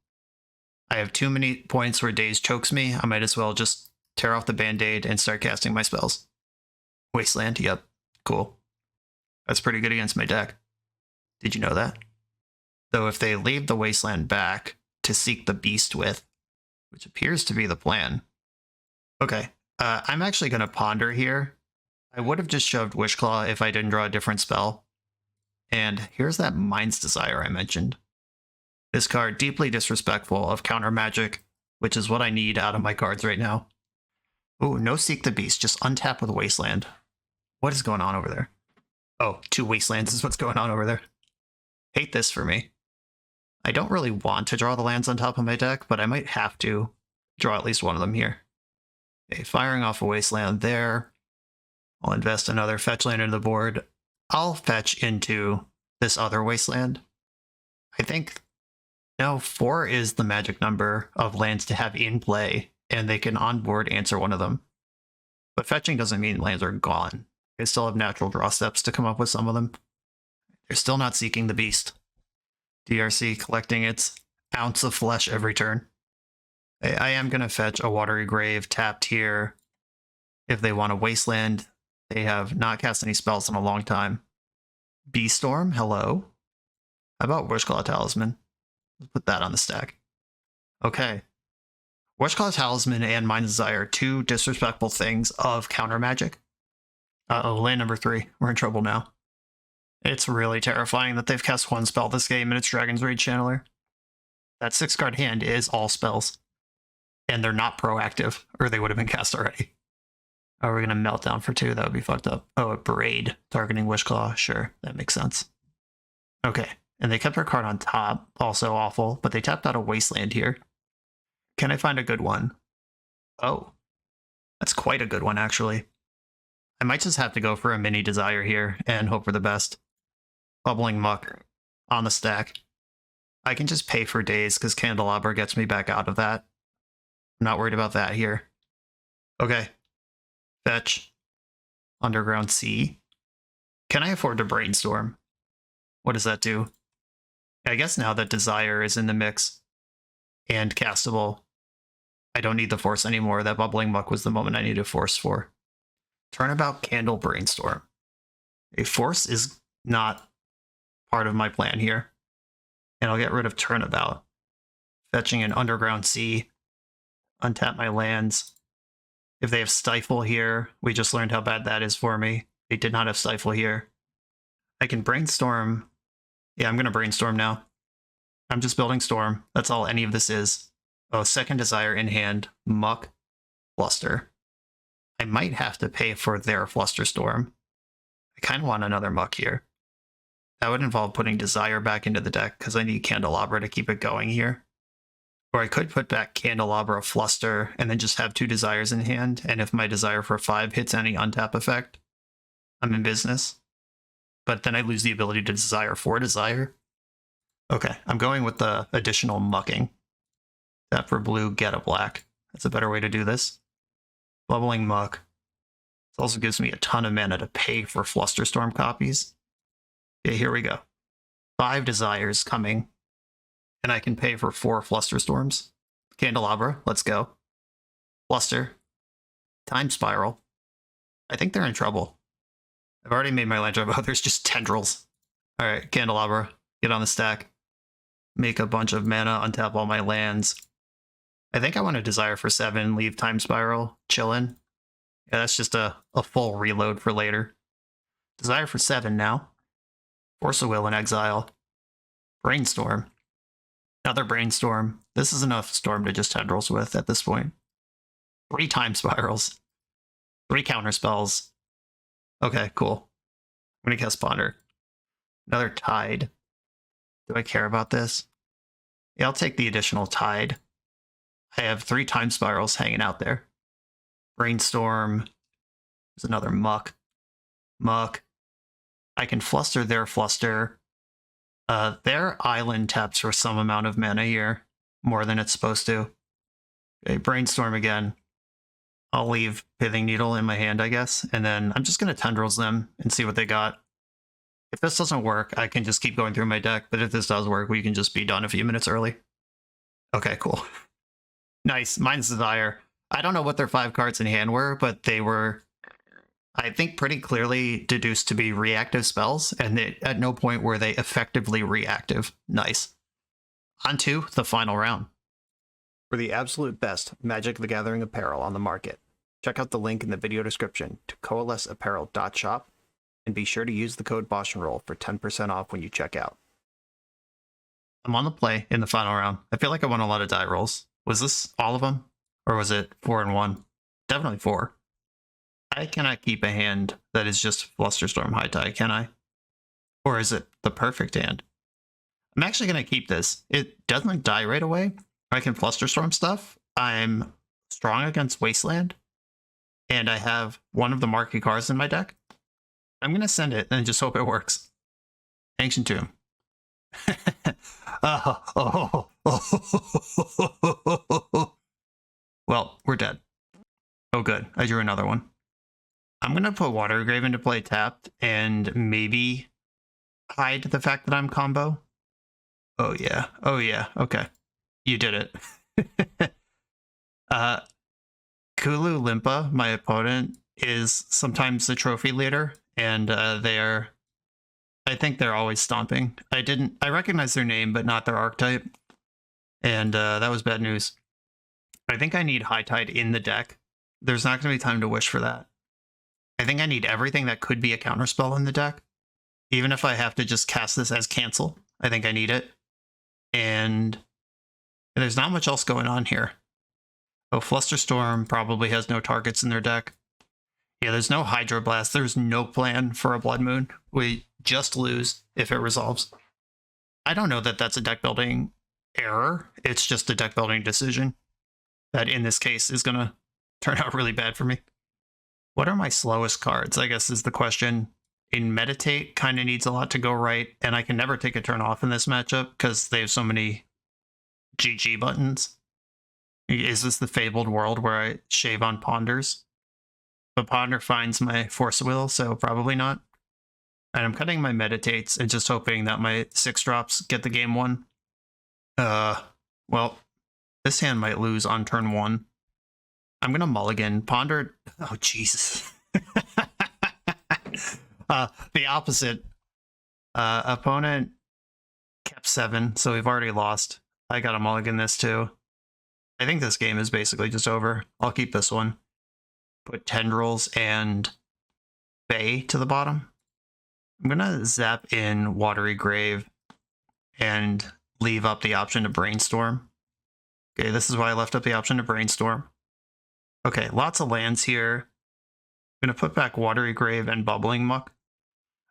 I have too many points where Daze chokes me. I might as well just tear off the Band-Aid and start casting my spells. Wasteland, yep. Cool. That's pretty good against my deck. Did you know that? Though if they leave the Wasteland back to seek the Beast with, which appears to be the plan. Okay, I'm actually going to ponder here. I would have just shoved Wishclaw if I didn't draw a different spell. And here's that Mind's Desire I mentioned. This card, deeply disrespectful of counter magic, which is what I need out of my cards right now. Ooh, no Seek the Beast, just untap with Wasteland. What is going on over there? Oh, 2 Wastelands is what's going on over there. Hate this for me. I don't really want to draw the lands on top of my deck, but I might have to draw at least one of them here. Okay, firing off a Wasteland there. I'll invest another fetch land into the board. I'll fetch into this other Wasteland. I think, no, 4 is the magic number of lands to have in play, and they can onboard answer one of them. But fetching doesn't mean lands are gone. They still have natural draw steps to come up with some of them. They're still not seeking the Beast. DRC collecting its ounce of flesh every turn. I am going to fetch a Watery Grave tapped here. If they want a Wasteland, they have not cast any spells in a long time. Beastorm, hello. How about Wishclaw Talisman? Let's put that on the stack. Okay. Wishclaw Talisman and Mind's Desire, 2 disrespectful things of counter magic. Uh-oh, land number 3. We're in trouble now. It's really terrifying that they've cast 1 spell this game and it's Dragon's Rage Channeler. That 6-card hand is all spells. And they're not proactive, or they would have been cast already. Oh, we're going to melt down for 2. That would be fucked up. Oh, a Braid targeting Wishclaw. Sure, that makes sense. Okay, and they kept their card on top. Also awful, but they tapped out a Wasteland here. Can I find a good one? Oh, that's quite a good one, actually. I might just have to go for a mini Desire here and hope for the best. Bubbling Muck on the stack. I can just pay for Daze because Candelabra gets me back out of that. I'm not worried about that here. Okay. Fetch. Underground Sea. Can I afford to Brainstorm? What does that do? I guess now that Desire is in the mix and castable, I don't need the Force anymore. That Bubbling Muck was the moment I needed Force for. Turnabout Candle Brainstorm. A Force is not part of my plan here. And I'll get rid of Turnabout. Fetching an Underground Sea. Untap my lands. If they have Stifle here, we just learned how bad that is for me. They did not have Stifle here. I can Brainstorm. Yeah, I'm going to Brainstorm now. I'm just building Storm. That's all any of this is. Oh, second Desire in hand. Muck. Fluster. I might have to pay for their Flusterstorm. I kind of want another Muck here. That would involve putting Desire back into the deck, because I need Candelabra to keep it going here. Or I could put back Candelabra, Fluster, and then just have 2 Desires in hand, and if my Desire for 5 hits any untap effect, I'm in business. But then I lose the ability to Desire for Desire. Okay, I'm going with the additional Mucking. Tap for blue, get a black. That's a better way to do this. Bubbling Muck. This also gives me a ton of mana to pay for Flusterstorm copies. Okay, here we go. 5 Desires coming. And I can pay for 4 Flusterstorms. Candelabra, let's go. Fluster. Time Spiral. I think they're in trouble. I've already made my land drop. Oh, there's just tendrils. Alright, Candelabra. Get on the stack. Make a bunch of mana, untap all my lands. I think I want to Desire for 7, leave Time Spiral, chillin'. Yeah, that's just a full reload for later. Desire for 7 now. Force of Will in exile. Brainstorm. Another Brainstorm. This is enough Storm to just tendrils with at this point. 3 Time Spirals. 3 counterspells. Okay, cool. I'm gonna cast Ponder. Another Tide. Do I care about this? Yeah, I'll take the additional Tide. I have 3 Time Spirals hanging out there. Brainstorm. There's another Muck. Muck. I can Fluster their Fluster. Their island taps for some amount of mana here. More than it's supposed to. Okay, Brainstorm again. I'll leave Pithing Needle in my hand, I guess. And then I'm just going to Tendrils them and see what they got. If this doesn't work, I can just keep going through my deck. But if this does work, we can just be done a few minutes early. Okay, cool. Nice. Mine's Desire. I don't know what their 5 cards in hand were, but they were, I think, pretty clearly deduced to be reactive spells, and at no point were they effectively reactive. Nice. On to the final round. For the absolute best Magic the Gathering apparel on the market, check out the link in the video description to coalesceapparel.shop, and be sure to use the code BoshNRoll for 10% off when you check out. I'm on the play in the final round. I feel like I won a lot of die rolls. Was this all of them? Or was it 4 and 1? Definitely 4. I cannot keep a hand that is just Flusterstorm High Tide, can I? Or is it the perfect hand? I'm actually going to keep this. It doesn't die right away. I can Flusterstorm stuff. I'm strong against Wasteland. And I have one of the marquee cards in my deck. I'm going to send it and just hope it works. Ancient Tomb. Well, we're dead. Oh, good. I drew another one. I'm going to put Watergrave into play tapped and maybe hide the fact that I'm combo. Oh, yeah. Oh, yeah. Okay. You did it. Kulu Limpa, my opponent, is sometimes the trophy leader, and I think they're always stomping. I recognize their name, but not their archetype. And that was bad news. I think I need High Tide in the deck. There's not going to be time to wish for that. I think I need everything that could be a counterspell in the deck. Even if I have to just cast this as cancel, I think I need it. And there's not much else going on here. Oh, Flusterstorm probably has no targets in their deck. Yeah, there's no Hydroblast. There's no plan for a Blood Moon. We just lose if it resolves. I don't know that that's a deck building error. It's just a deck building decision that in this case is going to turn out really bad for me. What are my slowest cards, I guess is the question. In Meditate, kind of needs a lot to go right, and I can never take a turn off in this matchup because they have so many GG buttons. Is this the fabled world where I shave on Ponders? But Ponder finds my Force of Will, so probably not. And I'm cutting my Meditates and just hoping that my 6 drops get the game won. Well, this hand might lose on turn 1. I'm going to mulligan. Ponder... Oh, Jesus. The opposite. Opponent kept 7, so we've already lost. I got to mulligan this too. I think this game is basically just over. I'll keep this one. put Tendrils and Fae to the bottom. I'm gonna zap in Watery Grave and leave up the option to Brainstorm. Okay, this is why I left up the option to Brainstorm. Okay, lots of lands here. I'm gonna put back Watery Grave and Bubbling Muck.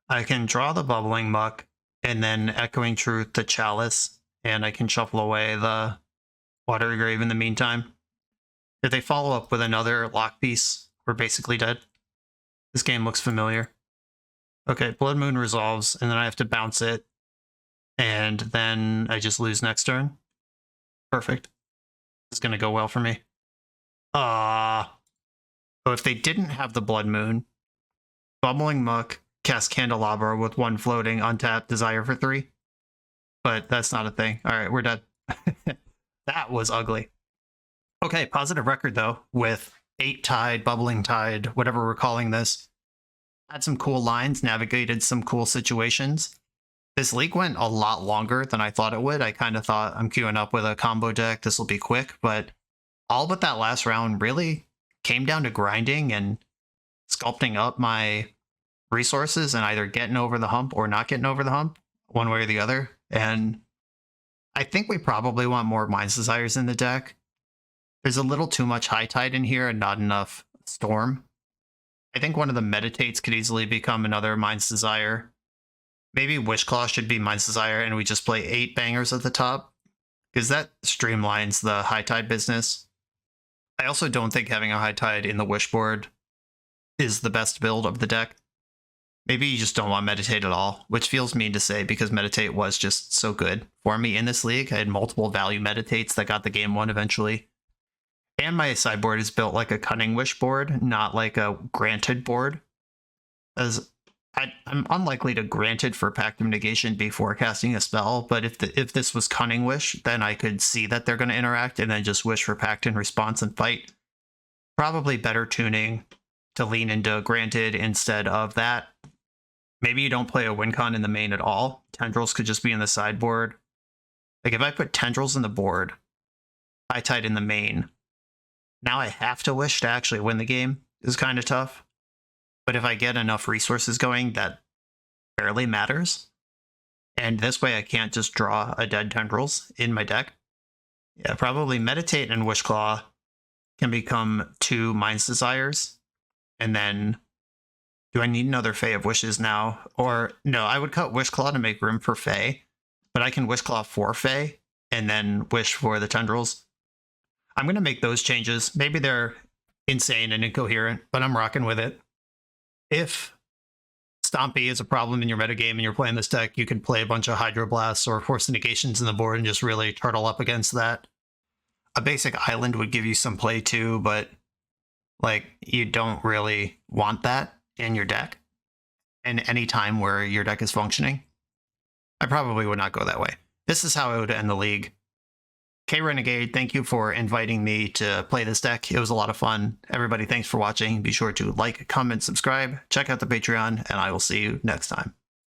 I can draw the Bubbling Muck and then Echoing Truth to Chalice, and I can shuffle away the Watery Grave in the meantime. If they follow up with another lock piece, we're basically dead. This game looks familiar. Okay, Blood Moon resolves, and then I have to bounce it, and then I just lose next turn. Perfect. This is going to go well for me. So if they didn't have the Blood Moon, Bubbling Muck, cast Candelabra with 1 floating, untap, Desire for 3. But that's not a thing. All right, we're dead. That was ugly. Okay, positive record though, with 8 Tide, Bubbling Tide, whatever we're calling this. Had some cool lines, navigated some cool situations. This league went a lot longer than I thought it would. I kind of thought I'm queuing up with a combo deck, this will be quick, but all but that last round really came down to grinding and sculpting up my resources and either getting over the hump or not getting over the hump, one way or the other. And I think we probably want more Mind's Desires in the deck. There's a little too much High Tide in here and not enough Storm. I think one of the Meditates could easily become another Mind's Desire. Maybe Wishclaw should be Mind's Desire and we just play 8 bangers at the top, because that streamlines the High Tide business. I also don't think having a High Tide in the Wish board is the best build of the deck. Maybe you just don't want Meditate at all, which feels mean to say because Meditate was just so good for me in this league. I had multiple value Meditates that got the game won eventually. And my sideboard is built like a Cunning Wish board, not like a Granted board. As I'm unlikely to Granted for Pact of Negation before casting a spell, but if this was Cunning Wish, then I could see that they're going to interact and then just wish for Pact in response and fight. Probably better tuning to lean into Granted instead of that. Maybe you don't play a Wincon in the main at all. Tendrils could just be in the sideboard. Like if I put Tendrils in the board, High Tide in the main, now I have to wish to actually win the game is kind of tough. But if I get enough resources going, that barely matters. And this way I can't just draw a dead Tendrils in my deck. Yeah, probably Meditate and Wishclaw can become 2 Mind's Desires. And then, do I need another Fae of Wishes now? Or, no, I would cut Wishclaw to make room for Fae. But I can Wishclaw for Fae, and then wish for the Tendrils. I'm going to make those changes. Maybe they're insane and incoherent, but I'm rocking with it. If Stompy is a problem in your metagame and you're playing this deck, you can play a bunch of Hydroblasts or Force Negations in the board and just really turtle up against that. A basic island would give you some play too, but like you don't really want that in your deck. And any time where your deck is functioning, I probably would not go that way. This is how I would end the league. K-Renegade, thank you for inviting me to play this deck. It was a lot of fun. Everybody, thanks for watching. Be sure to like, comment, subscribe, check out the Patreon, and I will see you next time.